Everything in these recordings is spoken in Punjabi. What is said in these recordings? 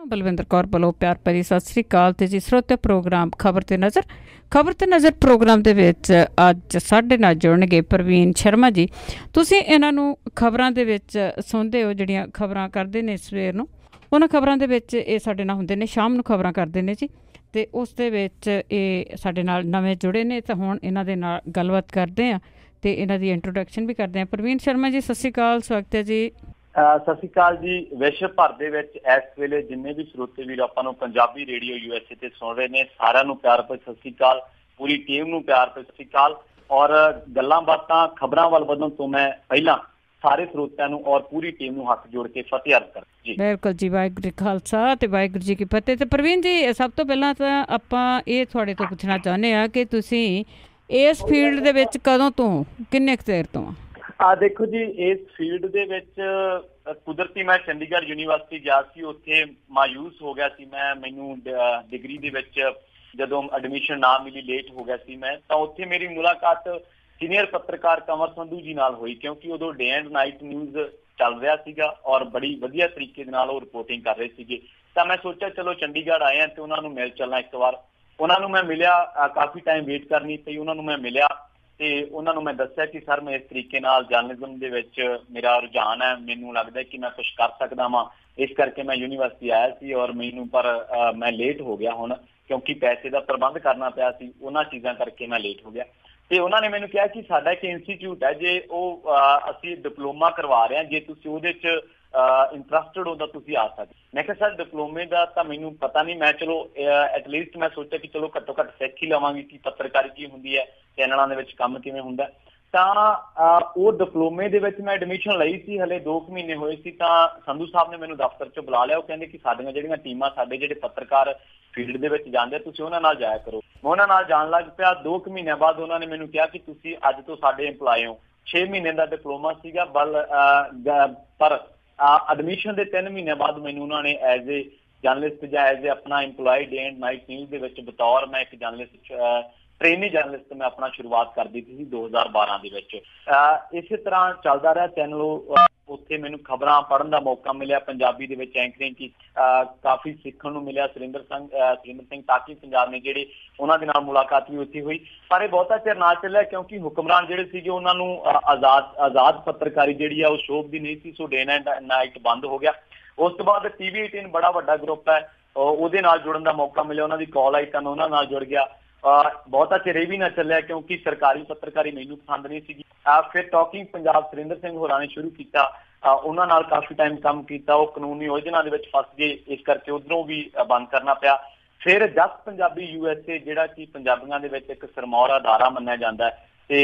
ਬਲਵਿੰਦਰ ਕੌਰ ਵੱਲੋਂ ਪਿਆਰ ਭਰੀ ਸਤਿ ਸ੍ਰੀ ਅਕਾਲ। ਤੇ ਜੀ ਸਰੋਤੇ ਪ੍ਰੋਗਰਾਮ ਖਬਰ ਤੇ ਨਜ਼ਰ ਪ੍ਰੋਗਰਾਮ ਦੇ ਵਿੱਚ ਅੱਜ ਸਾਡੇ ਨਾਲ ਜੁੜਨਗੇ ਪ੍ਰਵੀਨ ਸ਼ਰਮਾ ਜੀ। ਤੁਸੀਂ ਇਹਨਾਂ ਨੂੰ ਖਬਰਾਂ ਦੇ ਵਿੱਚ ਸੁਣਦੇ ਹੋ, ਜਿਹੜੀਆਂ ਖਬਰਾਂ ਕਰਦੇ ਨੇ ਸਵੇਰ ਨੂੰ, ਉਹਨਾਂ ਖਬਰਾਂ ਦੇ ਵਿੱਚ ਇਹ ਸਾਡੇ ਨਾਲ ਹੁੰਦੇ ਨੇ, ਸ਼ਾਮ ਨੂੰ ਖਬਰਾਂ ਕਰਦੇ ਨੇ ਜੀ। ਤੇ ਉਸ ਦੇ ਵਿੱਚ ਇਹ ਸਾਡੇ ਨਾਲ ਨਵੇਂ ਜੁੜੇ ਨੇ, ਤਾਂ ਹੁਣ ਇਹਨਾਂ ਦੇ ਨਾਲ ਗੱਲਬਾਤ ਕਰਦੇ ਹਾਂ ਤੇ ਇਹਨਾਂ ਦੀ ਇੰਟਰੋਡਕਸ਼ਨ ਵੀ ਕਰਦੇ ਹਾਂ। ਪ੍ਰਵੀਨ ਸ਼ਰਮਾ ਜੀ, ਸਤਿ ਸ੍ਰੀ ਅਕਾਲ, ਸਵਾਗਤ ਹੈ ਜੀ। ਸਤਿ ਸ਼੍ਰੀ ਅਕਾਲ ਜੀ। ਵਿਸ਼ਵ ਭਰ ਦੇ ਵਿੱਚ ਇਸ ਵੇਲੇ ਜਿੰਨੇ ਵੀ ਸਰੋਤੇ ਵੀਰ ਆਪਾਂ ਨੂੰ ਪੰਜਾਬੀ ਰੇਡੀਓ USA ਤੇ ਸੁਣ ਰਹੇ ਨੇ, ਸਾਰਿਆਂ ਨੂੰ ਪਿਆਰ ਭਰੀ ਸਤਿ ਸ਼੍ਰੀ ਅਕਾਲ। ਪੂਰੀ ਟੀਮ ਨੂੰ ਪਿਆਰ ਭਰੀ ਸਤਿ ਸ਼੍ਰੀ ਅਕਾਲ। ਔਰ ਗੱਲਾਂ ਬਾਤਾਂ ਖਬਰਾਂ ਵੱਲ ਵਧਣ ਤੋਂ ਮੈਂ ਪਹਿਲਾਂ ਸਾਰੇ ਸਰੋਤਿਆਂ ਨੂੰ ਔਰ ਪੂਰੀ ਟੀਮ ਨੂੰ ਹੱਥ ਜੋੜ ਕੇ ਫਤਿਹ ਅਰਜ਼ ਕਰਦਾ ਜੀ। ਬਿਲਕੁਲ ਜੀ, ਵਾਹਿਗੁਰੂ ਜੀ ਖਾਲਸਾ ਤੇ ਵਾਹਿਗੁਰੂ ਜੀ ਕੀ ਫਤਿਹ। ਤੇ ਪ੍ਰਵੀਨ ਜੀ, ਸਭ ਤੋਂ ਪਹਿਲਾਂ ਤਾਂ ਆਪਾਂ ਇਹ ਤੁਹਾਡੇ ਤੋਂ ਪੁੱਛਣਾ ਚਾਹੁੰਦੇ ਹਾਂ ਕਿ ਤੁਸੀਂ ਇਸ ਫੀਲਡ ਦੇ ਵਿੱਚ ਕਦੋਂ ਤੋਂ, ਕਿੰਨੇ ਕੁ ਦੇਰ ਤੋਂ? ਦੇਖੋ ਜੀ, ਇਸ ਫੀਲਡ ਦੇ ਵਿੱਚ ਕੁਦਰਤੀ ਮੈਂ ਚੰਡੀਗੜ੍ਹ ਯੂਨੀਵਰਸਿਟੀ ਗਿਆ ਸੀ, ਉੱਥੇ ਮਾਯੂਸ ਹੋ ਗਿਆ ਸੀ ਮੈਂ। ਮੈਨੂੰ ਡਿਗਰੀ ਦੇ ਵਿੱਚ ਜਦੋਂ ਐਡਮਿਸ਼ਨ ਨਾ ਮਿਲੀ, ਲੇਟ ਹੋ ਗਿਆ ਸੀ ਮੈਂ, ਤਾਂ ਉੱਥੇ ਮੇਰੀ ਮੁਲਾਕਾਤ ਸੀਨੀਅਰ ਪੱਤਰਕਾਰ ਕੰਵਰ ਸੰਧੂ ਜੀ ਨਾਲ ਹੋਈ, ਕਿਉਂਕਿ ਉਦੋਂ ਡੇ ਐਂਡ ਨਾਈਟ ਨਿਊਜ਼ ਚੱਲ ਰਿਹਾ ਸੀਗਾ ਔਰ ਬੜੀ ਵਧੀਆ ਤਰੀਕੇ ਦੇ ਨਾਲ ਉਹ ਰਿਪੋਰਟਿੰਗ ਕਰ ਰਹੇ ਸੀਗੇ। ਤਾਂ ਮੈਂ ਸੋਚਿਆ ਚਲੋ ਚੰਡੀਗੜ੍ਹ ਆਏ ਹਾਂ ਤੇ ਉਹਨਾਂ ਨੂੰ ਮਿਲ ਚੱਲਾਂ ਇੱਕ ਵਾਰ। ਉਹਨਾਂ ਨੂੰ ਮੈਂ ਮਿਲਿਆ, ਕਾਫੀ ਟਾਈਮ ਵੇਟ ਕਰਨੀ ਪਈ। ਉਹਨਾਂ ਨੂੰ ਮੈਂ ਮਿਲਿਆ ਤੇ ਉਹਨਾਂ ਨੂੰ ਮੈਂ ਦੱਸਿਆ ਕਿ ਸਰ, ਮੈਂ ਇਸ ਤਰੀਕੇ ਨਾਲ ਜਰਨਲਿਜ਼ਮ ਦੇ ਵਿੱਚ ਮੇਰਾ ਰੁਝਾਨ ਹੈ, ਮੈਨੂੰ ਲੱਗਦਾ ਕਿ ਮੈਂ ਕੁਛ ਕਰ ਸਕਦਾ ਵਾਂ, ਇਸ ਕਰਕੇ ਮੈਂ ਯੂਨੀਵਰਸਿਟੀ ਆਇਆ ਸੀ। ਔਰ ਮੈਨੂੰ ਮੈਂ ਲੇਟ ਹੋ ਗਿਆ ਹੁਣ, ਕਿਉਂਕਿ ਪੈਸੇ ਦਾ ਪ੍ਰਬੰਧ ਕਰਨਾ ਪਿਆ ਸੀ, ਉਹਨਾਂ ਚੀਜ਼ਾਂ ਕਰਕੇ ਮੈਂ ਲੇਟ ਹੋ ਗਿਆ। ਤੇ ਉਹਨਾਂ ਨੇ ਮੈਨੂੰ ਕਿਹਾ ਕਿ ਸਾਡਾ ਇੱਕ ਇੰਸਟੀਚਿਊਟ ਹੈ, ਜੇ ਉਹ ਅਸੀਂ ਡਿਪਲੋਮਾ ਕਰਵਾ ਰਹੇ ਹਾਂ, ਜੇ ਤੁਸੀਂ ਉਹਦੇ 'ਚ ਇੰਟਰਸਟਡ ਹੋ ਤਾਂ ਤੁਸੀਂ ਆ ਸਕਦੇ। ਮੈਂ ਕਿਹਾ ਸਰ, ਡਿਪਲੋਮੇ ਦਾ ਤਾਂ ਮੈਨੂੰ ਪਤਾ ਨਹੀਂ, ਮੈਂ ਚਲੋ ਐਟਲੀਸਟ ਮੈਂ ਸੋਚਿਆ ਕਿ ਚਲੋ ਘੱਟੋ ਘੱਟ ਸਿੱਖ ਹੀ ਲਵਾਂਗੀ ਕਿ ਪੱਤਰਕਾਰੀ ਕੀ ਹੁੰਦੀ ਹੈ, ਚੈਨਲਾਂ ਦੇ ਵਿੱਚ ਕੰਮ ਕਿਵੇਂ ਹੁੰਦਾ। ਤਾਂ ਉਹ ਡਿਪਲੋਮੇ ਦੇ ਵਿੱਚ ਮੈਂ ਐਡਮਿਸ਼ਨ ਲਈ ਸੀ, ਹਲੇ 2 ਮਹੀਨੇ ਹੋਏ ਸੀ, ਤਾਂ ਸੰਧੂ ਸਾਹਿਬ ਨੇ ਮੈਨੂੰ ਦਫ਼ਤਰ 'ਚ ਬੁਲਾ ਲਿਆ। ਉਹ ਕਹਿੰਦੇ ਕਿ ਸਾਡੀਆਂ ਜਿਹੜੀਆਂ ਟੀਮਾਂ, ਸਾਡੇ ਜਿਹੜੇ ਪੱਤਰਕਾਰ ਫੀਲਡ ਦੇ ਵਿੱਚ ਜਾਂਦੇ, ਤੁਸੀਂ ਉਹਨਾਂ ਨਾਲ ਜਾਇਆ ਕਰੋ। ਮੈਂ ਉਹਨਾਂ ਨਾਲ ਜਾਣ ਲੱਗ ਪਿਆ। 2 ਮਹੀਨਿਆਂ ਬਾਅਦ ਉਹਨਾਂ ਨੇ ਮੈਨੂੰ ਕਿਹਾ ਕਿ ਤੁਸੀਂ ਅੱਜ ਤੋਂ ਸਾਡੇ ਇੰਪਲਾਈ ਹੋ। 6 ਮਹੀਨੇ ਦਾ ਡਿਪਲੋਮਾ ਸੀਗਾ, ਪਰ ਐਡਮਿਸ਼ਨ ਦੇ 3 ਮਹੀਨਿਆਂ ਬਾਅਦ ਮੈਨੂੰ ਉਹਨਾਂ ਨੇ ਐਜ਼ ਏ ਜਰਨਲਿਸਟ ਜਾਂ ਐਜ਼ ਏ ਆਪਣਾ employee day and night news ਦੇ ਵਿੱਚ ਬਤੌਰ ਮੈਂ ਇੱਕ ਜਰਨਲਿਸਟ, ਟ੍ਰੇਨੀ ਜਰਨਲਿਸਟ ਮੈਂ ਆਪਣਾ ਸ਼ੁਰੂਆਤ ਕਰ ਦਿੱਤੀ ਸੀ 2012 ਦੇ ਵਿੱਚ। ਇਸੇ ਤਰ੍ਹਾਂ ਚੱਲਦਾ ਰਿਹਾ ਚੈਨਲ। ਉੱਥੇ ਮੈਨੂੰ ਖਬਰਾਂ ਪੜ੍ਹਨ ਦਾ ਮੌਕਾ ਮਿਲਿਆ, ਪੰਜਾਬੀ ਦੇ ਵਿੱਚ ਐਂਕਰਿੰਗ ਕੀ ਕਾਫੀ ਸਿੱਖਣ ਨੂੰ ਮਿਲਿਆ। ਸੁਰਿੰਦਰ ਸਿੰਘ ਟਾਕੀ ਪੰਜਾਬ ਨੇ ਜਿਹੜੇ, ਉਹਨਾਂ ਦੇ ਨਾਲ ਮੁਲਾਕਾਤ ਵੀ ਉੱਥੇ ਹੋਈ। ਪਰ ਇਹ ਬਹੁਤਾ ਚਿਰ ਨਾ ਚੱਲਿਆ, ਕਿਉਂਕਿ ਹੁਕਮਰਾਨ ਜਿਹੜੇ ਸੀਗੇ ਉਹਨਾਂ ਨੂੰ ਆਜ਼ਾਦ ਪੱਤਰਕਾਰੀ ਜਿਹੜੀ ਆ ਉਹ ਸ਼ੋਭਦੀ ਨਹੀਂ ਸੀ, ਸੋ ਡੇ ਐਂਡ ਨਾਈਟ ਬੰਦ ਹੋ ਗਿਆ। ਉਸ ਤੋਂ ਬਾਅਦ TV 18 ਬੜਾ ਵੱਡਾ ਗਰੁੱਪ ਹੈ, ਉਹਦੇ ਨਾਲ ਜੁੜਨ ਦਾ ਮੌਕਾ ਮਿਲਿਆ, ਉਹਨਾਂ ਦੀ ਕਾਲ ਆਈ ਤਾਂ ਮੈਂ ਉਹਨਾਂ ਨਾਲ ਜੁੜ ਗਿਆ। ਬਹੁਤਾ ਚਿਰ ਇਹ ਵੀ ਨਾ ਚੱਲਿਆ, ਕਿਉਂਕਿ ਸਰਕਾਰੀ ਪੱਤਰਕਾਰੀ ਮੈਨੂੰ ਪਸੰਦ ਨਹੀਂ ਸੀਗੀ। ਫਿਰ ਟਾਕਿੰਗ ਪੰਜਾਬ ਸੁਰਿੰਦਰ ਸਿੰਘ ਹੋਰਾਂ ਨੇ ਸ਼ੁਰੂ ਕੀਤਾ, ਉਹਨਾਂ ਨਾਲ ਕਾਫੀ ਟਾਈਮ ਕੰਮ ਕੀਤਾ। ਉਹ ਕਾਨੂੰਨੀ ਯੋਜਨਾ ਦੇ ਵਿੱਚ ਫਸ ਗਏ, ਇਸ ਕਰਕੇ ਉੱਧਰੋਂ ਵੀ ਬੰਦ ਕਰਨਾ ਪਿਆ। ਫਿਰ ਜਸ ਪੰਜਾਬੀ USA, ਜਿਹੜਾ ਕਿ ਪੰਜਾਬੀਆਂ ਦੇ ਵਿੱਚ ਇੱਕ ਸਿਰਮੌਰ ਅਦਾਰਾ ਮੰਨਿਆ ਜਾਂਦਾ, ਤੇ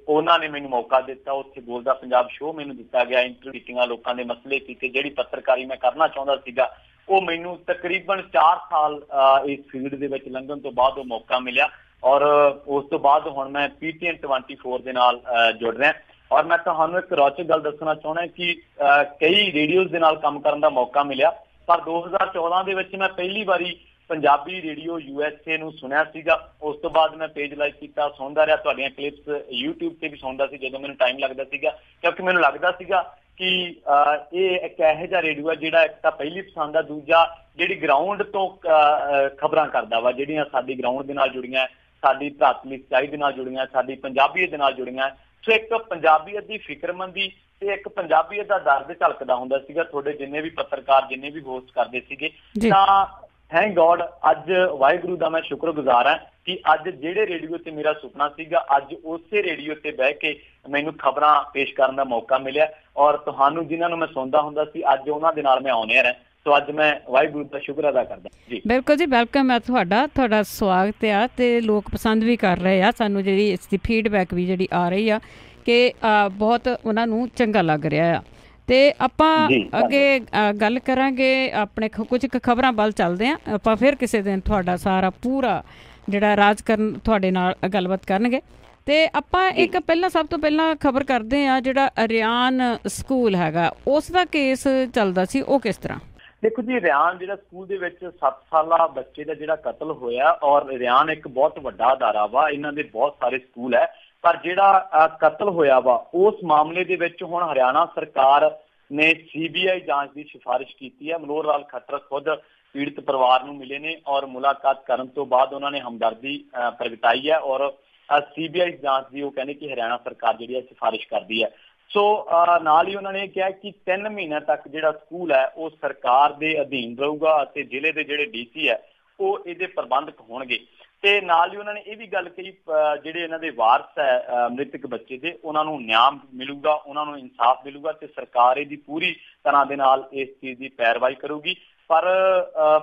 ਉਹਨਾਂ ਨੇ ਮੈਨੂੰ ਮੌਕਾ ਦਿੱਤਾ। ਉੱਥੇ ਬੋਲਦਾ ਪੰਜਾਬ ਸ਼ੋਅ ਮੈਨੂੰ ਦਿੱਤਾ ਗਿਆ, ਇੰਟਰਵਿਊ ਕੀਤੀਆਂ, ਲੋਕਾਂ ਦੇ ਮਸਲੇ ਕੀਤੇ। ਜਿਹੜੀ ਪੱਤਰਕਾਰੀ ਮੈਂ ਕਰਨਾ ਚਾਹੁੰਦਾ ਸੀਗਾ, ਉਹ ਮੈਨੂੰ ਤਕਰੀਬਨ 4 ਸਾਲ ਇਸ ਫੀਲਡ ਦੇ ਵਿੱਚ ਲੰਘਣ ਤੋਂ ਬਾਅਦ ਉਹ ਮੌਕਾ ਮਿਲਿਆ। ਔਰ ਉਸ ਤੋਂ ਬਾਅਦ ਹੁਣ ਮੈਂ PTN 24 ਦੇ ਨਾਲ ਜੁੜ ਰਿਹਾ। ਔਰ ਮੈਂ ਤੁਹਾਨੂੰ ਇੱਕ ਰੌਚਕ ਗੱਲ ਦੱਸਣਾ ਚਾਹੁੰਦਾ ਕਿ ਕਈ ਰੇਡੀਓਜ਼ ਦੇ ਨਾਲ ਕੰਮ ਕਰਨ ਦਾ ਮੌਕਾ ਮਿਲਿਆ, ਪਰ 2014 ਦੇ ਵਿੱਚ ਮੈਂ ਪਹਿਲੀ ਵਾਰੀ ਪੰਜਾਬੀ ਰੇਡੀਓ USA ਨੂੰ ਸੁਣਿਆ ਸੀਗਾ। ਉਸ ਤੋਂ ਬਾਅਦ ਮੈਂ ਪੇਜ ਲਾਈਕ ਕੀਤਾ, ਸੁਣਦਾ ਰਿਹਾ, ਤੁਹਾਡੀਆਂ ਕਲਿੱਪਸ YouTube ਤੇ ਵੀ ਸੁਣਦਾ ਸੀ ਜਦੋਂ ਮੈਨੂੰ ਟਾਈਮ ਲੱਗਦਾ ਸੀਗਾ, ਕਿਉਂਕਿ ਮੈਨੂੰ ਲੱਗਦਾ ਸੀਗਾ ਕਿ ਇਹ ਇੱਕ ਇਹੋ ਜਿਹਾ ਰੇਡੀਓ ਹੈ ਜਿਹੜਾ ਇੱਕ ਤਾਂ ਪਹਿਲੀ ਪਸੰਦ ਆ, ਦੂਜਾ ਜਿਹੜੀ ਗਰਾਊਂਡ ਤੋਂ ਖਬਰਾਂ ਕਰਦਾ ਵਾ, ਜਿਹੜੀਆਂ ਸਾਡੀ ਗਰਾਊਂਡ ਦੇ ਨਾਲ ਜੁੜੀਆਂ, ਸਾਡੀ ਧਰਤੀ ਸੱਚਾਈ ਦੇ ਨਾਲ ਜੁੜੀਆਂ, ਸਾਡੀ ਪੰਜਾਬੀਅਤ ਦੇ ਨਾਲ ਜੁੜੀਆਂ। ਸੋ ਇੱਕ ਪੰਜਾਬੀਅਤ ਦੀ ਫਿਕਰਮੰਦੀ ਤੇ ਇੱਕ ਪੰਜਾਬੀਅਤ ਦਾ ਦਰਦ ਝਲਕਦਾ ਹੁੰਦਾ ਸੀਗਾ ਤੁਹਾਡੇ ਜਿੰਨੇ ਵੀ ਪੱਤਰਕਾਰ, ਜਿੰਨੇ ਵੀ ਹੋਸਟ ਕਰਦੇ ਸੀਗੇ। ਤਾਂ ਥੈਂਕ ਗੋਡ, ਅੱਜ ਵਾਹਿਗੁਰੂ ਦਾ ਮੈਂ ਸ਼ੁਕਰਗੁਜ਼ਾਰ ਹਾਂ ਕਿ ਅੱਜ ਜਿਹੜੇ ਰੇਡੀਓ ਤੇ ਮੇਰਾ ਸੁਪਨਾ ਸੀਗਾ, ਅੱਜ ਉਸੇ ਰੇਡੀਓ ਤੇ ਬਹਿ ਕੇ ਮੈਨੂੰ ਖਬਰਾਂ ਪੇਸ਼ ਕਰਨ ਦਾ ਮੌਕਾ ਮਿਲਿਆ। ਔਰ ਤੁਹਾਨੂੰ ਜਿਨ੍ਹਾਂ ਨੂੰ ਮੈਂ ਸੁਣਦਾ ਹੁੰਦਾ ਸੀ, ਅੱਜ ਉਹਨਾਂ ਦੇ ਨਾਲ ਮੈਂ ਆਨ 에ਅਰ ਹਾਂ। ਸੋ ਅੱਜ ਮੈਂ ਵਾਹਿਗੁਰੂ ਦਾ ਸ਼ੁਕਰ ਅਦਾ ਕਰਦਾ ਜੀ। ਬਿਲਕੁਲ ਜੀ, ਵੈਲਕਮ ਹੈ ਤੁਹਾਡਾ ਸਵਾਗਤ ਆ। ਤੇ ਲੋਕ ਪਸੰਦ ਵੀ ਕਰ ਰਹੇ ਆ, ਸਾਨੂੰ ਜਿਹੜੀ ਇਸ ਦੀ ਫੀਡਬੈਕ ਵੀ ਜਿਹੜੀ ਆ ਰਹੀ ਆ ਕਿ ਬਹੁਤ ਉਹਨਾਂ ਨੂੰ ਚੰਗਾ ਲੱਗ ਰਿਹਾ ਆ। ਤੇ ਆਪਾਂ ਅੱਗੇ ਗੱਲ ਕਰਾਂਗੇ, ਆਪਣੇ ਕੁਝ ਖਬਰਾਂ ਵੱਲ ਚੱਲਦੇ ਹਾਂ ਆਪਾਂ। ਫਿਰ ਕਿਸੇ ਦਿਨ ਤੁਹਾਡਾ ਸਾਰਾ ਪੂਰਾ ਜਿਹੜਾ ਰਾਜ ਕਰਨ ਤੁਹਾਡੇ ਨਾਲ ਗੱਲਬਾਤ ਕਰਨਗੇ। ਤੇ ਆਪਾਂ ਇੱਕ ਸਭ ਤੋਂ ਪਹਿਲਾਂ ਖਬਰ ਕਰਦੇ ਹਾਂ, ਜਿਹੜਾ ਰਿਆਨ ਸਕੂਲ ਹੈਗਾ, ਉਸ ਦਾ ਕੇਸ ਚੱਲਦਾ ਸੀ, ਉਹ ਕਿਸ ਤਰ੍ਹਾਂ? ਦੇਖੋ ਜੀ, ਰਿਆਨ ਜਿਹੜਾ ਸਕੂਲ ਦੇ ਵਿੱਚ 7 ਸਾਲਾ ਬੱਚੇ ਦਾ ਜਿਹੜਾ ਕਤਲ ਹੋਇਆ, ਔਰ ਰਿਆਨ ਇੱਕ ਬਹੁਤ ਵੱਡਾ ਅਦਾਰਾ ਵਾ, ਇਹਨਾਂ ਦੇ ਬਹੁਤ ਸਾਰੇ ਸਕੂਲ ਹੈ, ਪਰ ਜਿਹੜਾ ਕਤਲ ਹੋਇਆ ਵਾ ਉਸ ਮਾਮਲੇ ਦੇ ਵਿੱਚ ਹੁਣ ਹਰਿਆਣਾ ਸਰਕਾਰ ਨੇ CBI ਜਾਂਚ ਦੀ ਸਿਫਾਰਿਸ਼ ਕੀਤੀ ਹੈ। ਮਨੋਹਰ ਲਾਲ ਖੱਟਰ ਖੁਦ ਪੀੜਤ ਪਰਿਵਾਰ ਨੂੰ ਮਿਲੇ ਨੇ ਔਰ ਮੁਲਾਕਾਤ ਕਰਨ ਤੋਂ ਬਾਅਦ ਉਹਨਾਂ ਨੇ ਹਮਦਰਦੀ ਪ੍ਰਗਟਾਈ ਹੈ ਔਰ CBI ਜਾਂਚ ਦੀ ਉਹ ਕਹਿੰਦੇ ਕਿ ਹਰਿਆਣਾ ਸਰਕਾਰ ਜਿਹੜੀ ਹੈ ਸਿਫਾਰਿਸ਼ ਕਰਦੀ ਹੈ। ਸੋ ਨਾਲ ਹੀ ਉਹਨਾਂ ਨੇ ਕਿਹਾ ਕਿ 3 ਮਹੀਨਿਆਂ ਤੱਕ ਜਿਹੜਾ ਸਕੂਲ ਹੈ ਉਹ ਸਰਕਾਰ ਦੇ ਅਧੀਨ ਰਹੂਗਾ ਅਤੇ ਜ਼ਿਲ੍ਹੇ ਦੇ ਜਿਹੜੇ DC ਹੈ ਉਹ ਇਹਦੇ ਪ੍ਰਬੰਧਕ ਹੋਣਗੇ। ਤੇ ਨਾਲ ਹੀ ਉਹਨਾਂ ਨੇ ਇਹ ਵੀ ਗੱਲ ਕਹੀ ਜਿਹੜੇ ਇਹਨਾਂ ਦੇ ਵਾਰਸ ਹੈ ਮ੍ਰਿਤਕ ਬੱਚੇ ਦੇ ਉਹਨਾਂ ਨੂੰ ਨਿਆਂ ਮਿਲੂਗਾ, ਉਹਨਾਂ ਨੂੰ ਇਨਸਾਫ ਮਿਲੂਗਾ ਤੇ ਸਰਕਾਰ ਇਹਦੀ ਪੂਰੀ ਤਰ੍ਹਾਂ ਦੇ ਨਾਲ ਇਸ ਚੀਜ਼ ਦੀ ਪੈਰਵਾਈ ਕਰੂਗੀ। ਪਰ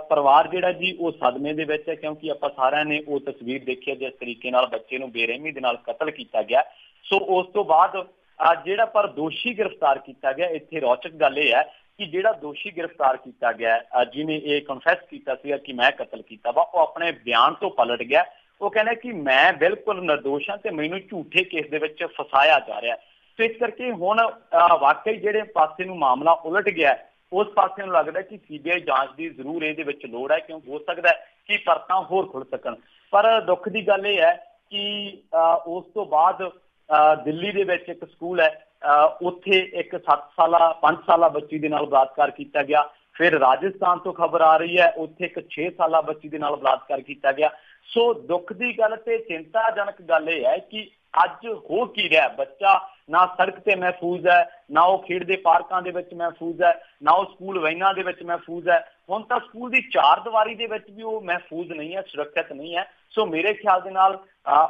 ਪਰਿਵਾਰ ਜਿਹੜਾ ਜੀ ਉਹ ਸਦਮੇ ਦੇ ਵਿੱਚ ਹੈ ਕਿਉਂਕਿ ਆਪਾਂ ਸਾਰਿਆਂ ਨੇ ਉਹ ਤਸਵੀਰ ਦੇਖੀ ਹੈ ਜਿਸ ਤਰੀਕੇ ਨਾਲ ਬੱਚੇ ਨੂੰ ਬੇਰਹਿਮੀ ਦੇ ਨਾਲ ਕਤਲ ਕੀਤਾ ਗਿਆ। ਸੋ ਉਸ ਤੋਂ ਬਾਅਦ ਜਿਹੜਾ ਪਰ ਦੋਸ਼ੀ ਗ੍ਰਿਫਤਾਰ ਕੀਤਾ ਗਿਆ, ਇੱਥੇ ਰੌਚਕ ਗੱਲ ਇਹ ਹੈ ਕਿ ਜਿਹੜਾ ਦੋਸ਼ੀ ਗ੍ਰਿਫਤਾਰ ਕੀਤਾ ਗਿਆ ਜਿਹਨੇ ਇਹ ਕਨਫੈਸ ਕੀਤਾ ਸੀਗਾ ਕਿ ਮੈਂ ਕਤਲ ਕੀਤਾ ਵਾ, ਉਹ ਆਪਣੇ ਬਿਆਨ ਤੋਂ ਪਲਟ ਗਿਆ। ਉਹ ਕਹਿੰਦਾ ਕਿ ਮੈਂ ਬਿਲਕੁਲ ਨਿਰਦੋਸ਼ ਹਾਂ ਤੇ ਮੈਨੂੰ ਝੂਠੇ ਕੇਸ ਦੇ ਵਿੱਚ ਫਸਾਇਆ ਜਾ ਰਿਹਾ। ਸੋ ਇਸ ਕਰਕੇ ਹੁਣ ਵਾਕਈ ਜਿਹੜੇ ਪਾਸੇ ਨੂੰ ਮਾਮਲਾ ਉਲਟ ਗਿਆ ਉਸ ਪਾਸੇ ਨੂੰ ਲੱਗਦਾ ਕਿ CBI ਜਾਂਚ ਦੀ ਜ਼ਰੂਰ ਇਹਦੇ ਵਿੱਚ ਲੋੜ ਹੈ ਕਿਉਂਕਿ ਹੋ ਸਕਦਾ ਕਿ ਪਰਤਾਂ ਹੋਰ ਖੁੱਲ ਸਕਣ। ਪਰ ਦੁੱਖ ਦੀ ਗੱਲ ਇਹ ਹੈ ਕਿ ਉਸ ਤੋਂ ਬਾਅਦ ਦਿੱਲੀ ਦੇ ਵਿੱਚ ਇੱਕ ਸਕੂਲ ਹੈ ਉੱਥੇ ਇੱਕ 5 ਸਾਲਾ ਬੱਚੀ ਦੇ ਨਾਲ ਬਲਾਤਕਾਰ ਕੀਤਾ ਗਿਆ। ਫਿਰ ਰਾਜਸਥਾਨ ਤੋਂ ਖਬਰ ਆ ਰਹੀ ਹੈ ਉੱਥੇ ਇੱਕ 6 ਸਾਲਾ ਬੱਚੀ ਦੇ ਨਾਲ ਬਲਾਤਕਾਰ ਕੀਤਾ ਗਿਆ। ਸੋ ਦੁੱਖ ਦੀ ਗੱਲ ਤੇ ਚਿੰਤਾਜਨਕ ਗੱਲ ਇਹ ਹੈ ਕਿ ਅੱਜ ਹੋ ਕੀ ਰਿਹਾ, ਬੱਚਾ ਨਾ ਸੜਕ ਤੇ ਮਹਿਫੂਜ਼ ਹੈ, ਨਾ ਉਹ ਖੇਡਦੇ ਪਾਰਕਾਂ ਦੇ ਵਿੱਚ ਮਹਿਫੂਜ਼ ਹੈ, ਨਾ ਉਹ ਸਕੂਲ ਵੈਨਾਂ ਦੇ ਵਿੱਚ ਮਹਿਫੂਜ਼ ਹੈ। ਹੁਣ ਤਾਂ ਸਕੂਲ ਦੀ 4 ਦੀਵਾਰੀ ਦੇ ਵਿੱਚ ਵੀ ਉਹ ਮਹਿਫੂਜ਼ ਨਹੀਂ ਹੈ, ਸੁਰੱਖਿਅਤ ਨਹੀਂ ਹੈ। ਸੋ ਮੇਰੇ ਖਿਆਲ ਦੇ ਨਾਲ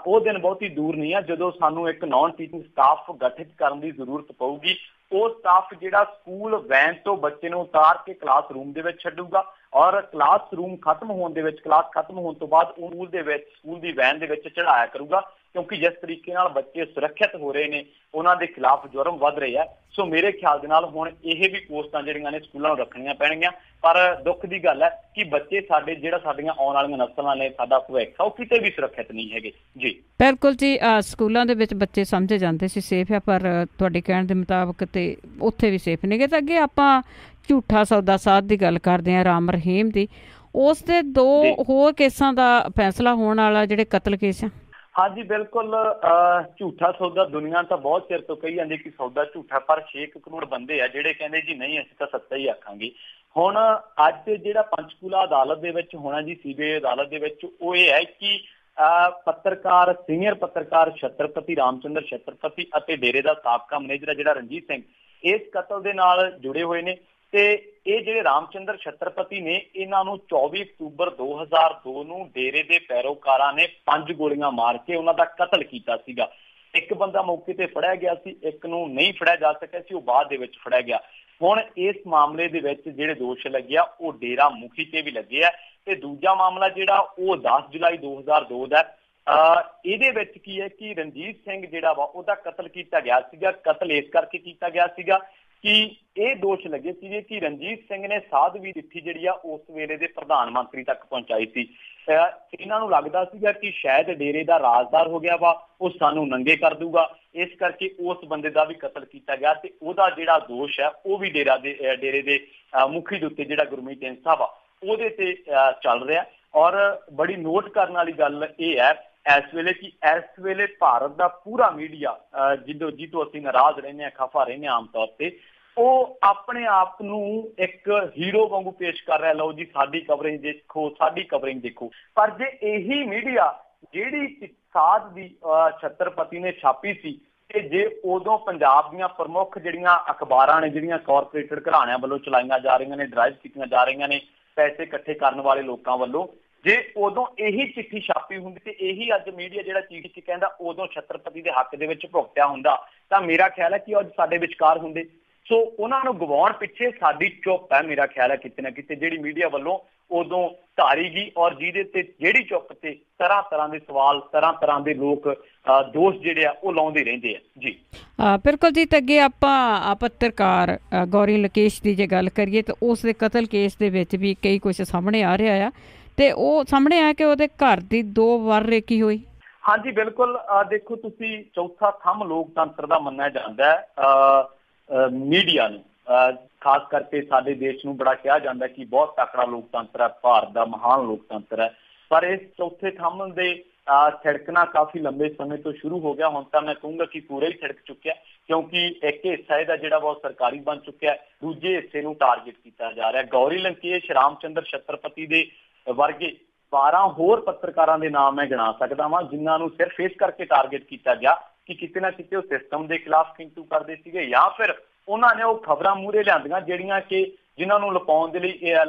ਉਹ ਦਿਨ ਬਹੁਤ ਹੀ ਦੂਰ ਨਹੀਂ ਹੈ ਜਦੋਂ ਸਾਨੂੰ ਇੱਕ ਨਾਨ ਟੀਚਿੰਗ ਸਟਾਫ ਗਠਿਤ ਕਰਨ ਦੀ ਜ਼ਰੂਰਤ ਪਊਗੀ। ਉਹ ਸਟਾਫ ਜਿਹੜਾ ਸਕੂਲ ਵੈਨ ਤੋਂ ਬੱਚੇ ਨੂੰ ਉਤਾਰ ਕੇ ਕਲਾਸ ਰੂਮ ਦੇ ਵਿੱਚ ਛੱਡੂਗਾ ਔਰ ਕਲਾਸ ਖਤਮ ਹੋਣ ਤੋਂ ਬਾਅਦ ਸਕੂਲ ਦੀ ਵੈਨ ਦੇ ਵਿੱਚ ਚੜਾਇਆ ਕਰੂਗਾ ਕਿਉਂਕਿ ਜਿਸ ਤਰੀਕੇ ਨਾਲ ਬੱਚੇ ਸੁਰੱਖਿਅਤ ਹੋ ਰਹੇ ਨੇ ਉਹਨਾਂ ਦੇ ਖਿਲਾਫ ਜੁਰਮ ਵੱਧ ਰਹੇ ਆ। ਸੋ ਮੇਰੇ ਖਿਆਲ ਦੇ ਨਾਲ ਹੁਣ ਇਹ ਵੀ ਪੋਸਟਾਂ ਜਿਹੜੀਆਂ ਨੇ ਸਕੂਲਾਂ ਨੂੰ ਰੱਖਣੀਆਂ ਪੈਣਗੀਆਂ। ਪਰ ਦੁੱਖ ਦੀ ਗੱਲ ਹੈ ਕਿ ਬੱਚੇ ਸਾਡੀਆਂ ਆਉਣ ਵਾਲੀਆਂ ਨਸਲਾਂ ਨੇ, ਸਾਡਾ ਭਵਿੱਖ ਆ, ਉਹ ਕਿਤੇ ਵੀ ਸੁਰੱਖਿਅਤ ਨਹੀਂ ਹੈਗੇ ਜੀ। ਬਿਲਕੁਲ ਜੀ, ਸਕੂਲਾਂ ਦੇ ਵਿੱਚ ਬੱਚੇ ਸਮਝੇ ਜਾਂਦੇ ਸੀ ਸੇਫ ਆ, ਪਰ ਤੁਹਾਡੇ ਕਹਿਣ ਦੇ ਮੁਤਾਬਕ ਤੇ ਉੱਥੇ ਵੀ ਸੇਫ ਨੇਗੇ। ਤਾਂ ਅੱਗੇ ਆਪਾਂ ਝੂਠਾ ਸੌਦਾ ਸਾਧ ਦੀ ਗੱਲ ਕਰਦੇ ਹਾਂ, ਰਾਮ ਰਹੀਮ ਦੀ। ਉਸ ਦੇ 2 ਹੋਰ ਕੇਸਾਂ ਦਾ ਫੈਸਲਾ ਹੋਣ ਵਾਲਾ, ਜਿਹੜੇ ਕਤਲ ਕੇਸ ਆ। ਹਾਂਜੀ ਬਿਲਕੁਲ, ਝੂਠਾ ਸੌਦਾ ਦੁਨੀਆ ਤਾਂ ਬਹੁਤ ਚਿਰ ਤੋਂ ਕਹੀ ਜਾਂਦੀ ਕਿ ਸੌਦਾ ਝੂਠਾ, ਪਰ 6 ਕਰੋੜ ਬੰਦੇ ਆ ਜਿਹੜੇ ਕਹਿੰਦੇ ਜੀ ਨਹੀਂ ਅਸੀਂ ਤਾਂ ਸੱਚਾ ਹੀ ਆਖਾਂਗੇ। ਹੁਣ ਅੱਜ ਜਿਹੜਾ ਪੰਚਕੂਲਾ ਅਦਾਲਤ ਦੇ ਵਿੱਚ ਹੋਣਾ ਜੀ, CBI ਅਦਾਲਤ ਦੇ ਵਿੱਚ, ਉਹ ਇਹ ਹੈ ਕਿ ਸੀਨੀਅਰ ਪੱਤਰਕਾਰ ਛਤਰਪਤੀ ਰਾਮਚੰਦਰ ਛਤਰਪਤੀ ਅਤੇ ਡੇਰੇ ਦਾ ਸਾਬਕਾ ਮੈਨੇਜਰ ਜਿਹੜਾ ਰਣਜੀਤ ਸਿੰਘ ਇਸ ਕਤਲ ਦੇ ਨਾਲ ਜੁੜੇ ਹੋਏ ਨੇ। ਤੇ ਇਹ ਜਿਹੜੇ ਰਾਮਚੰਦਰ ਛਤਰਪਤੀ ਨੇ ਇਹਨਾਂ ਨੂੰ 24 ਅਕਤੂਬਰ 2002 ਨੂੰ ਡੇਰੇ ਦੇ ਪੈਰੋਕਾਰਾਂ ਨੇ 5 ਗੋਲੀਆਂ ਮਾਰ ਕੇ ਉਹਨਾਂ ਦਾ ਕਤਲ ਕੀਤਾ ਸੀਗਾ। ਇੱਕ ਬੰਦਾ ਮੌਕੇ ਤੇ ਫੜਿਆ ਗਿਆ ਸੀ, ਇੱਕ ਨੂੰ ਨਹੀਂ ਫੜਿਆ ਜਾ ਸਕਿਆ ਸੀ, ਉਹ ਬਾਅਦ ਦੇ ਵਿੱਚ ਫੜਿਆ ਗਿਆ। ਹੁਣ ਇਸ ਮਾਮਲੇ ਦੇ ਵਿੱਚ ਜਿਹੜੇ ਦੋਸ਼ ਲੱਗੇ ਆ ਉਹ ਡੇਰਾ ਮੁਖੀ ਤੇ ਵੀ ਲੱਗੇ ਆ ਤੇ ਦੂਜਾ ਮਾਮਲਾ ਜਿਹੜਾ ਉਹ 10 ਜੁਲਾਈ 2002 ਦਾ। ਇਹਦੇ ਵਿੱਚ ਕੀ ਹੈ ਕਿ ਰਣਜੀਤ ਸਿੰਘ ਜਿਹੜਾ ਵਾ ਉਹਦਾ ਕਤਲ ਕੀਤਾ ਗਿਆ ਸੀਗਾ। ਕਤਲ ਇਸ ਕਰਕੇ ਕੀਤਾ ਗਿਆ ਸੀਗਾ ਕਿ ਇਹ ਦੋਸ਼ ਲੱਗੇ ਸੀਗੇ ਕਿ ਰਣਜੀਤ ਸਿੰਘ ਨੇ ਸਾਧਵੀ ਚਿੱਠੀ ਜਿਹੜੀ ਆ ਉਸ ਵੇਲੇ ਦੇ ਪ੍ਰਧਾਨ ਮੰਤਰੀ ਤੱਕ ਪਹੁੰਚਾਈ ਸੀ। ਇਹਨਾਂ ਨੂੰ ਲੱਗਦਾ ਸੀਗਾ ਕਿ ਸ਼ਾਇਦ ਡੇਰੇ ਦਾ ਰਾਜਦਾਰ ਹੋ ਗਿਆ ਵਾ, ਉਹ ਸਾਨੂੰ ਨੰਗੇ ਕਰ ਦੂਗਾ, ਇਸ ਕਰਕੇ ਉਸ ਬੰਦੇ ਦਾ ਵੀ ਕਤਲ ਕੀਤਾ ਗਿਆ ਤੇ ਉਹਦਾ ਜਿਹੜਾ ਦੋਸ਼ ਹੈ ਉਹ ਵੀ ਡੇਰੇ ਦੇ ਮੁਖੀ ਦੇ ਉੱਤੇ ਜਿਹੜਾ ਗੁਰਮੀਤ ਇੰਸਾ ਵਾ ਉਹਦੇ ਤੇ ਚੱਲ ਰਿਹਾ। ਔਰ ਬੜੀ ਨੋਟ ਕਰਨ ਵਾਲੀ ਗੱਲ ਇਹ ਹੈ ਇਸ ਵੇਲੇ ਭਾਰਤ ਦਾ ਪੂਰਾ ਮੀਡੀਆ ਜਿੱਦੋਂ ਅਸੀਂ ਨਾਰਾਜ਼ ਰਹਿੰਦੇ ਹਾਂ, ਖਫਾ ਰਹਿੰਦੇ ਹਾਂ ਆਮ ਤੌਰ ਤੇ, ਉਹ ਆਪਣੇ ਆਪ ਨੂੰ ਇੱਕ ਹੀਰੋ ਵਾਂਗੂ ਪੇਸ਼ ਕਰ ਰਿਹਾ। ਲਓ ਜੀ ਸਾਡੀ ਕਵਰਿੰਗ ਦੇਖੋ। ਪਰ ਜੇ ਇਹੀ ਮੀਡੀਆ ਜਿਹੜੀ ਸਾਧ ਦੀ ਛਤਰਪਤੀ ਨੇ ਛਾਪੀ ਸੀ ਤੇ ਜੇ ਉਦੋਂ ਪੰਜਾਬ ਦੀਆਂ ਪ੍ਰਮੁੱਖ ਜਿਹੜੀਆਂ ਅਖਬਾਰਾਂ ਨੇ, ਜਿਹੜੀਆਂ ਕਾਰਪੋਰੇਟਡ ਘਰਾਣਿਆਂ ਵੱਲੋਂ ਚਲਾਈਆਂ ਜਾ ਰਹੀਆਂ ਨੇ, ਡਰਾਈਵ ਕੀਤੀਆਂ ਜਾ ਰਹੀਆਂ ਨੇ ਪੈਸੇ ਇਕੱਠੇ ਕਰਨ ਵਾਲੇ ਲੋਕਾਂ ਵੱਲੋਂ, ਜੇ ਉਦੋਂ ਇਹੀ ਚਿੱਠੀ ਛਾਪੀ ਹੁੰਦੀ ਤੇ ਇਹੀ ਅੱਜ ਮੀਡੀਆ ਜਿਹੜਾ ਚੀਜ਼ ਕਹਿੰਦਾ ਉਦੋਂ ਛਤਰਪਤੀ ਦੇ ਹੱਕ ਦੇ ਵਿੱਚ ਭੁਗਤਿਆ ਹੁੰਦਾ, ਤਾਂ ਮੇਰਾ ਖਿਆਲ ਹੈ ਕਿ ਅੱਜ ਸਾਡੇ ਵਿਚਕਾਰ ਹੁੰਦੇ। ਸੋ ਉਹਨਾਂ ਨੂੰ ਗਵਾਉਣ ਪਿੱਛੇ ਸਾਡੀ ਚੁੱਪ ਹੈ, ਮੇਰਾ ਖਿਆਲ ਹੈ ਕਿਤੇ ਨਾ ਕਿਤੇ ਜਿਹੜੀ ਮੀਡੀਆ ਵੱਲੋਂ ਉਦੋਂ ਧਾਰੀ ਗਈ ਔਰ ਜਿਹਦੇ ਤੇ ਜਿਹੜੀ ਚੁੱਪ ਤੇ ਤਰ੍ਹਾਂ ਦੇ ਸਵਾਲ, ਤਰ੍ਹਾਂ ਦੇ ਲੋਕ ਦੋਸ਼ ਜਿਹੜੇ ਆ ਉਹ ਲਾਉਂਦੇ ਰਹਿੰਦੇ ਆ ਜੀ। ਬਿਲਕੁਲ ਜੀ। ਤੇ ਅੱਗੇ ਆਪਾਂ ਪੱਤਰਕਾਰ ਗੌਰੀ ਲਕੇਸ਼ ਦੀ ਜੇ ਗੱਲ ਕਰੀਏ ਤਾਂ ਉਸ ਦੇ ਕਤਲ ਕੇਸ ਦੇ ਵਿੱਚ ਵੀ ਕਈ ਕੁਛ ਸਾਹਮਣੇ ਆ ਰਿਹਾ ਆ ਤੇ ਉਹ ਸਾਹਮਣੇ ਆਇਆ ਕਿ ਉਹਦੇ ਘਰ ਦੀ 2 ਵਾਰ ਰੇਕੀ ਹੋਈ। ਹਾਂਜੀ ਬਿਲਕੁਲ, ਦੇਖੋ ਤੁਸੀਂ, ਚੌਥਾ ਥੰਮ ਲੋਕਤੰਤਰ ਦਾ ਮੰਨਿਆ ਜਾਂਦਾ ਹੈ। ਮੀਡੀਆ ਨੂੰ ਖਾਸ ਕਰਕੇ ਸਾਡੇ ਦੇਸ਼ ਨੂੰ ਬੜਾ ਕਿਹਾ ਜਾਂਦਾ ਕਿ ਬਹੁਤ ਤਕੜਾ ਲੋਕਤੰਤਰ ਹੈ, ਭਾਰਤ ਦਾ ਮਹਾਨ ਲੋਕਤੰਤਰ ਹੈ। ਪਰ ਇਸ ਚੌਥੇ ਥੰਮ ਦੇ छिड़कना काफी लंबे समय तो शुरू हो गया। हुण तां मैं कहूँगा कि पूरा ही छिड़क चुक्या, क्योंकि एक हिस्सा इहदा जिहड़ा वा सरकारी बन चुक्या, दूजे हिस्से नूं टारगेट कीता जा रहा। गौरी लंकेश, रामचंद्र छत्रपति दे वर्गे 12 होर पत्रकारां दे नाम मैं गिना सकदा वां, जिन्हां नूं सिर्फ इस करके टारगेट किया गया कि किते ना किते वो सिस्टम के खिलाफ किंतु करते सीगे, या फिर उन्होंने वो खबरां मूहरे लिआंदियां जिहड़ियां कि जिन्हां नूं लुकाउण दे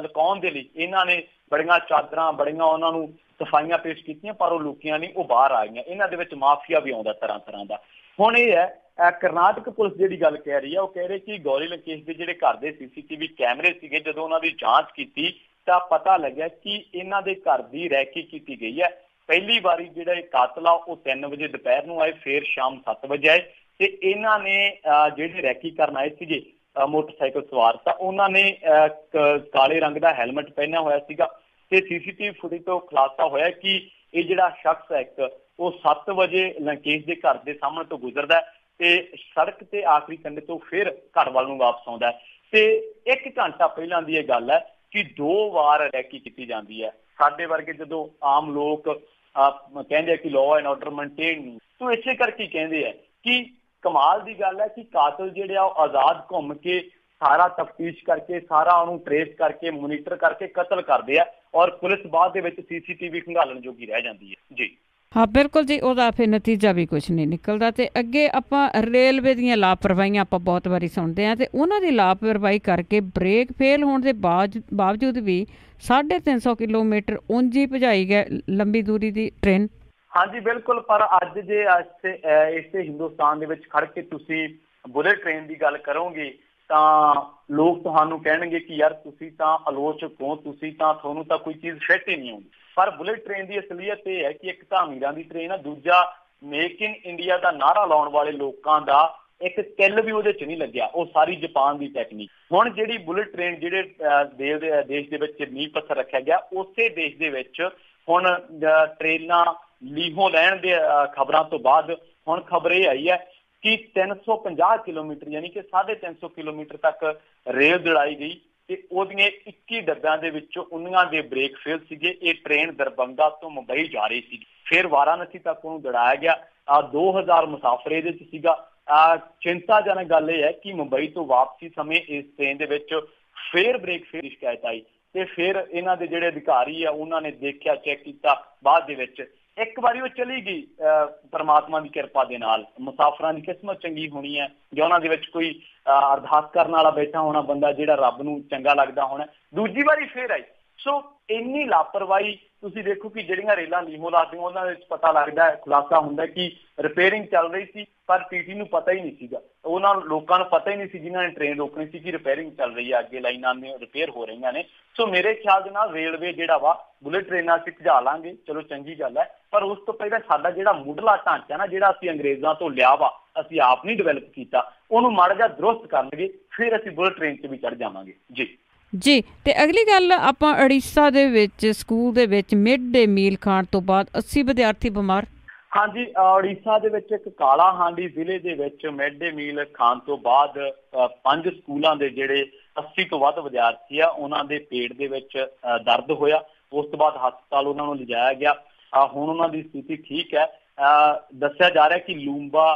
लई इन्हां ने बड़ियां चादरां बड़ियां उन्हां नूं सफाइयां पेश कीतियां, पर वो लुकियां नहीं, वो बाहर आ गईयां। इन्हां दे विच माफिया भी आउंदा तरह तरह का। हुण ये है करनाटक पुलिस जिहड़ी गल कह रही है, वो कह रही कि गौरी लंकेश के जिहड़े घर दे CCTV कैमरे सीगे, जदों उन्हां दी जांच कीती तां पता लग्या कि इन्हां दे घर दी रैकी कीती गई है। पहली बारी जिहड़ा कातल आ वो 3 वजे दोपहर नूं आए, फिर शाम 7 वजे आए, ते इन्हां ने जिहड़े रैकी करन आए सीगे मोटरसाइकिल सवार, तां उन्हां ने काले रंग का हैलमेट पहनिया होया सीगा, ते CCTV फुटेज तो खुलासा होया कि ये जिहड़ा शख्स है एक वो 7 वजे लंकेश के घर के सामने तो गुजरदा है ते सड़क ते आखिरी कंढे तो फिर घर वाल नूं वापस आउंदा है। ते 1 घंटा पहलां दी गल है कि 2 वार रैकी की जाती है। साडे वर्गे जदों आम लोग कहते हैं कि लॉ एंड ऑर्डर मेनटेन नहीं, तो इसे करके कहते हैं कि कमाल की गल है कि कातल जिहड़े आजाद घूम के सारा तफ्तीश करके सारा उन्होंने ट्रेस करके मोनीटर करके कतल करते हैं, और पुलिस बाद दे विच CCTV खंगालन जोगी रह जाती है जी। हाँ बिल्कुल जी, ਉਹਦਾ ਫਿਰ ਨਤੀਜਾ ਵੀ ਕੁਛ ਨਹੀਂ ਨਿਕਲਦਾ। ਤੇ ਅੱਗੇ ਆਪਾਂ ਰੇਲਵੇ ਦੀਆਂ ਲਾਪਰਵਾਹੀਆਂ ਆਪਾਂ ਬਹੁਤ ਵਾਰੀ ਸੁਣਦੇ ਹਾਂ, ਤੇ ਉਹਨਾਂ ਦੀ ਲਾਪਰਵਾਹੀ ਕਰਕੇ ਬ੍ਰੇਕ ਫੇਲ ਹੋਣ ਦੇ ਬਾਵਜੂਦ ਵੀ 350 ਕਿਲੋਮੀਟਰ ਉਂਝ ਹੀ ਭਜਾਈ ਗਿਆ ਲੰਬੀ ਦੂਰੀ ਦੀ ਟ੍ਰੇਨ। ਹਾਂਜੀ ਬਿਲਕੁਲ, ਪਰ ਅੱਜ ਜੇ ਇਸੇ ਹਿੰਦੁਸਤਾਨ ਦੇ ਵਿੱਚ ਖੜ ਕੇ ਤੁਸੀਂ ਬੁਲੇਟ ਟ੍ਰੇਨ ਦੀ ਗੱਲ ਕਰੋਗੇ ਤਾਂ ਲੋਕ ਤੁਹਾਨੂੰ ਕਹਿਣਗੇ ਕਿ ਯਾਰ ਤੁਸੀਂ ਤਾਂ ਆਲੋਚਕ ਹੋ, ਤੁਸੀਂ ਤਾਂ ਤੁਹਾਨੂੰ ਤਾਂ ਕੋਈ ਚੀਜ਼ ਫਿੱਟ ਹੀ ਨਹੀਂ ਆਉਂਦੀ। ਪਰ ਬੁਲੇਟ ਟ੍ਰੇਨ ਦੀ ਅਸਲੀਅਤ ਇਹ ਹੈ ਕਿ ਇੱਕ ਤਾਂ ਅਮੀਰਾਂ ਦੀ ਟ੍ਰੇਨ ਆ, ਦੂਜਾ ਮੇਕ ਇਨ ਇੰਡੀਆ ਦਾ ਨਾਅਰਾ ਲਾਉਣ ਵਾਲੇ ਲੋਕਾਂ ਦਾ ਇੱਕ ਕਿੱਲ ਵੀ ਉਹਦੇ 'ਚ ਨਹੀਂ ਲੱਗਿਆ, ਉਹ ਸਾਰੀ ਜਾਪਾਨ ਦੀ ਟੈਕਨੀਕ। ਹੁਣ ਜਿਹੜੀ ਬੁਲੇਟ ਟ੍ਰੇਨ ਜਿਹੜੇ ਦੇਸ਼ ਦੇ ਵਿੱਚ ਨੀਂਹ ਪੱਥਰ ਰੱਖਿਆ ਗਿਆ, ਉਸੇ ਦੇਸ਼ ਦੇ ਵਿੱਚ ਹੁਣ ਟ੍ਰੇਨਾਂ ਲੀਹੋਂ ਲੈਣ ਦੇ ਖਬਰਾਂ ਤੋਂ ਬਾਅਦ ਹੁਣ ਖਬਰ ਇਹ ਆਈ ਹੈ ਕਿ 350 ਕਿਲੋਮੀਟਰ ਯਾਨੀ ਕਿ 350 ਕਿਲੋਮੀਟਰ ਤੱਕ ਰੇਲ ਦੜਾਈ ਗਈ, ਤੇ ਉਹਦੀਆਂ 21 ਡੱਬਿਆਂ ਦੇ ਵਿੱਚੋਂ 19 ਦੇ ਬ੍ਰੇਕ ਫੇਲ ਸੀਗੇ। ਇਹ ਟ੍ਰੇਨ ਦਰਬੰਗਾ ਤੋਂ ਮੁੰਬਈ ਜਾ ਰਹੀ ਸੀ, ਫਿਰ ਵਾਰਾਣਸੀ ਤੱਕ ਉਹਨੂੰ ਦੜਾਇਆ ਗਿਆ। 2000 ਮੁਸਾਫਰ ਇਹਦੇ 'ਚ ਸੀਗਾ। ਚਿੰਤਾਜਨਕ ਗੱਲ ਇਹ ਹੈ ਕਿ ਮੁੰਬਈ ਤੋਂ ਵਾਪਸੀ ਸਮੇਂ ਇਸ ਟ੍ਰੇਨ ਦੇ ਵਿੱਚ ਫਿਰ ਬ੍ਰੇਕ ਫੇਲ ਦੀ ਸ਼ਿਕਾਇਤ ਆਈ, ਤੇ ਫਿਰ ਇਹਨਾਂ ਦੇ ਜਿਹੜੇ ਅਧਿਕਾਰੀ ਆ ਉਹਨਾਂ ਨੇ ਦੇਖਿਆ, ਚੈੱਕ ਕੀਤਾ, ਬਾਅਦ ਦੇ ਵਿੱਚ ਇੱਕ ਵਾਰੀ ਉਹ ਚਲੀ ਗਈ ਪਰਮਾਤਮਾ ਦੀ ਕਿਰਪਾ ਦੇ ਨਾਲ। ਮੁਸਾਫਰਾਂ ਦੀ ਕਿਸਮਤ ਚੰਗੀ ਹੋਣੀ ਹੈ ਜਾਂ ਉਹਨਾਂ ਦੇ ਵਿੱਚ ਕੋਈ ਅਰਦਾਸ ਕਰਨ ਵਾਲਾ ਬੈਠਾ ਹੋਣਾ ਬੰਦਾ ਜਿਹੜਾ ਰੱਬ ਨੂੰ ਚੰਗਾ ਲੱਗਦਾ ਹੋਣਾ, ਦੂਜੀ ਵਾਰੀ ਫੇਰ ਆਈ। ਸੋ ਇੰਨੀ ਲਾਪਰਵਾਹੀ ਤੁਸੀਂ ਦੇਖੋ ਕਿ ਜਿਹੜੀਆਂ ਰੇਲਾਂ ਲੀਹੋਂ ਲੱਗਦੀਆਂ ਉਹਨਾਂ ਵਿੱਚ ਪਤਾ ਲੱਗਦਾ, ਖੁਲਾਸਾ ਹੁੰਦਾ ਕਿ ਰਿਪੇਅਰਿੰਗ ਚੱਲ ਰਹੀ ਸੀ, ਪਰ TT ਨੂੰ ਪਤਾ ਹੀ ਨਹੀਂ ਸੀਗਾ, ਉਹਨਾਂ ਲੋਕਾਂ ਨੂੰ ਪਤਾ ਹੀ ਨਹੀਂ ਸੀ ਜਿਨ੍ਹਾਂ ਨੇ ਟ੍ਰੇਨ ਰੋਕਣੀ ਸੀ ਕਿ ਰਿਪੇਅਰਿੰਗ ਚੱਲ ਰਹੀ ਹੈ, ਅੱਗੇ ਲਾਈਨਾਂ ਨੇ ਰਿਪੇਅਰ ਹੋ ਰਹੀਆਂ ਨੇ। ਸੋ ਮੇਰੇ ਖਿਆਲ ਦੇ ਨਾਲ ਰੇਲਵੇ ਜਿਹੜਾ ਵਾ ਬੁਲੇਟ ਟ੍ਰੇਨਾਂ ਅਸੀਂ ਭਜਾ ਲਾਂਗੇ, ਚਲੋ ਚੰਗੀ ਗੱਲ ਹੈ, ਪਰ ਉਸ ਤੋਂ ਪਹਿਲਾਂ ਸਾਡਾ ਜਿਹੜਾ ਮੁੱਢਲਾ ਢਾਂਚਾ ਨਾ, ਜਿਹੜਾ ਅਸੀਂ ਅੰਗਰੇਜ਼ਾਂ ਤੋਂ ਲਿਆ ਵਾ, ਅਸੀਂ ਆਪ ਨਹੀਂ ਡਿਵੈਲਪ ਕੀਤਾ, ਉਹਨੂੰ ਮਾੜਾ ਜਿਹਾ ਦਰੁਸਤ ਕਰਨਗੇ, ਫਿਰ ਅਸੀਂ ਬੁਲੇਟ ਟ੍ਰੇਨ 'ਚ ਵੀ ਚੜ੍ਹ ਜਾਵਾਂਗੇ ਜੀ। ਜੀ, ਤੇ ਅਗਲੀ ਗੱਲ ਆਪਾਂ ਉੜੀਸਾ ਦੇ ਵਿੱਚ ਸਕੂਲ ਦੇ ਵਿੱਚ ਮਿਡ ਡੇ ਮੀਲ ਖਾਣ ਤੋਂ ਬਾਅਦ 80 ਵਿਦਿਆਰਥੀ ਬਿਮਾਰ। ਹਾਂਜੀ, ਉੜੀਸਾ ਦੇ ਵਿੱਚ ਇੱਕ ਕਾਲਾ ਹਾਂਡੀ ਜ਼ਿਲ੍ਹੇ ਦੇ ਵਿੱਚ ਮਿਡ ਡੇ ਮੀਲ ਖਾਣ ਤੋਂ ਬਾਅਦ 5 ਸਕੂਲਾਂ ਦੇ ਜਿਹੜੇ 80 ਤੋਂ ਵੱਧ ਵਿਦਿਆਰਥੀ ਆ, ਉਹਨਾਂ ਦੇ ਪੇਟ ਦੇ ਵਿੱਚ ਦਰਦ ਹੋਇਆ। ਉਸ ਤੋਂ ਬਾਅਦ ਹਸਪਤਾਲ ਉਹਨਾਂ ਨੂੰ ਲਿਜਾਇਆ ਗਿਆ। ਹੁਣ ਉਹਨਾਂ ਦੀ ਸਥਿਤੀ ਠੀਕ ਹੈ। ਦੱਸਿਆ ਜਾ ਰਿਹਾ ਕਿ ਲੂੰਬਾ,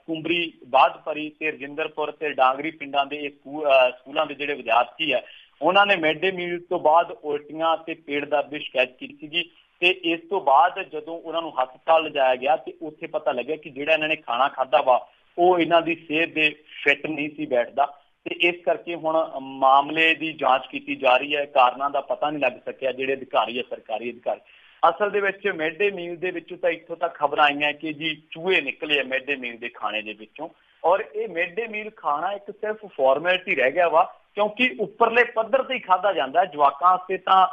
ਕੁੰਬਰੀ, ਬਾਦਪਰੀ ਤੇ ਰਜਿੰਦਰਪੁਰ ਤੇ ਡਾਂਗਰੀ ਪਿੰਡਾਂ ਦੇ ਸਕੂਲਾਂ ਦੇ ਜਿਹੜੇ ਵਿਦਿਆਰਥੀ ਹੈ, ਉਹਨਾਂ ਨੇ ਮਿਡ ਡੇ ਮੀਲ ਤੋਂ ਬਾਅਦ ਉਲਟੀਆਂ ਤੇ ਪੇਟ ਦਰਦ ਦੀ ਸ਼ਿਕਾਇਤ ਕੀਤੀ ਸੀਗੀ। ਤੇ ਇਸ ਤੋਂ ਬਾਅਦ ਜਦੋਂ ਉਹਨਾਂ ਨੂੰ ਹਸਪਤਾਲ ਲਿਜਾਇਆ ਗਿਆ ਤੇ ਉੱਥੇ ਪਤਾ ਲੱਗਿਆ ਕਿ ਜਿਹੜਾ ਇਹਨਾਂ ਨੇ ਖਾਣਾ ਖਾਧਾ ਵਾ ਉਹ ਇਹਨਾਂ ਦੀ ਸਿਹਤ ਦੇ ਫਿੱਟ ਨਹੀਂ ਸੀ ਬੈਠਦਾ, ਤੇ ਇਸ ਕਰਕੇ ਹੁਣ ਮਾਮਲੇ ਦੀ ਜਾਂਚ ਕੀਤੀ ਜਾ ਰਹੀ ਹੈ। ਕਾਰਨਾਂ ਦਾ ਪਤਾ ਨਹੀਂ ਲੱਗ ਸਕਿਆ। ਜਿਹੜੇ ਅਧਿਕਾਰੀ ਹੈ, ਸਰਕਾਰੀ ਅਧਿਕਾਰੀ, ਅਸਲ ਦੇ ਵਿੱਚ ਮਿਡ ਡੇ ਮੀਲ ਦੇ ਵਿੱਚੋਂ ਤਾਂ ਇੱਥੋਂ ਤੱਕ ਖਬਰਾਂ ਆਈਆਂ ਕਿ ਜੀ ਚੂਹੇ ਨਿਕਲੇ ਆ ਮਿਡ ਡੇ ਮੀਲ ਦੇ ਖਾਣੇ ਦੇ ਵਿੱਚੋਂ, ਔਰ ਇਹ ਮਿਡ ਡੇ ਮੀਲ ਖਾਣਾ ਇੱਕ ਸਿਰਫ ਫਾਰਮੈਲਿਟੀ ਰਹਿ ਗਿਆ ਵਾ, ਕਿਉਂਕਿ ਉੱਪਰਲੇ ਪੱਧਰ ਤੇ ਹੀ ਖਾਧਾ ਜਾਂਦਾ। ਜਵਾਕਾਂ ਵਾਸਤੇ ਤਾਂ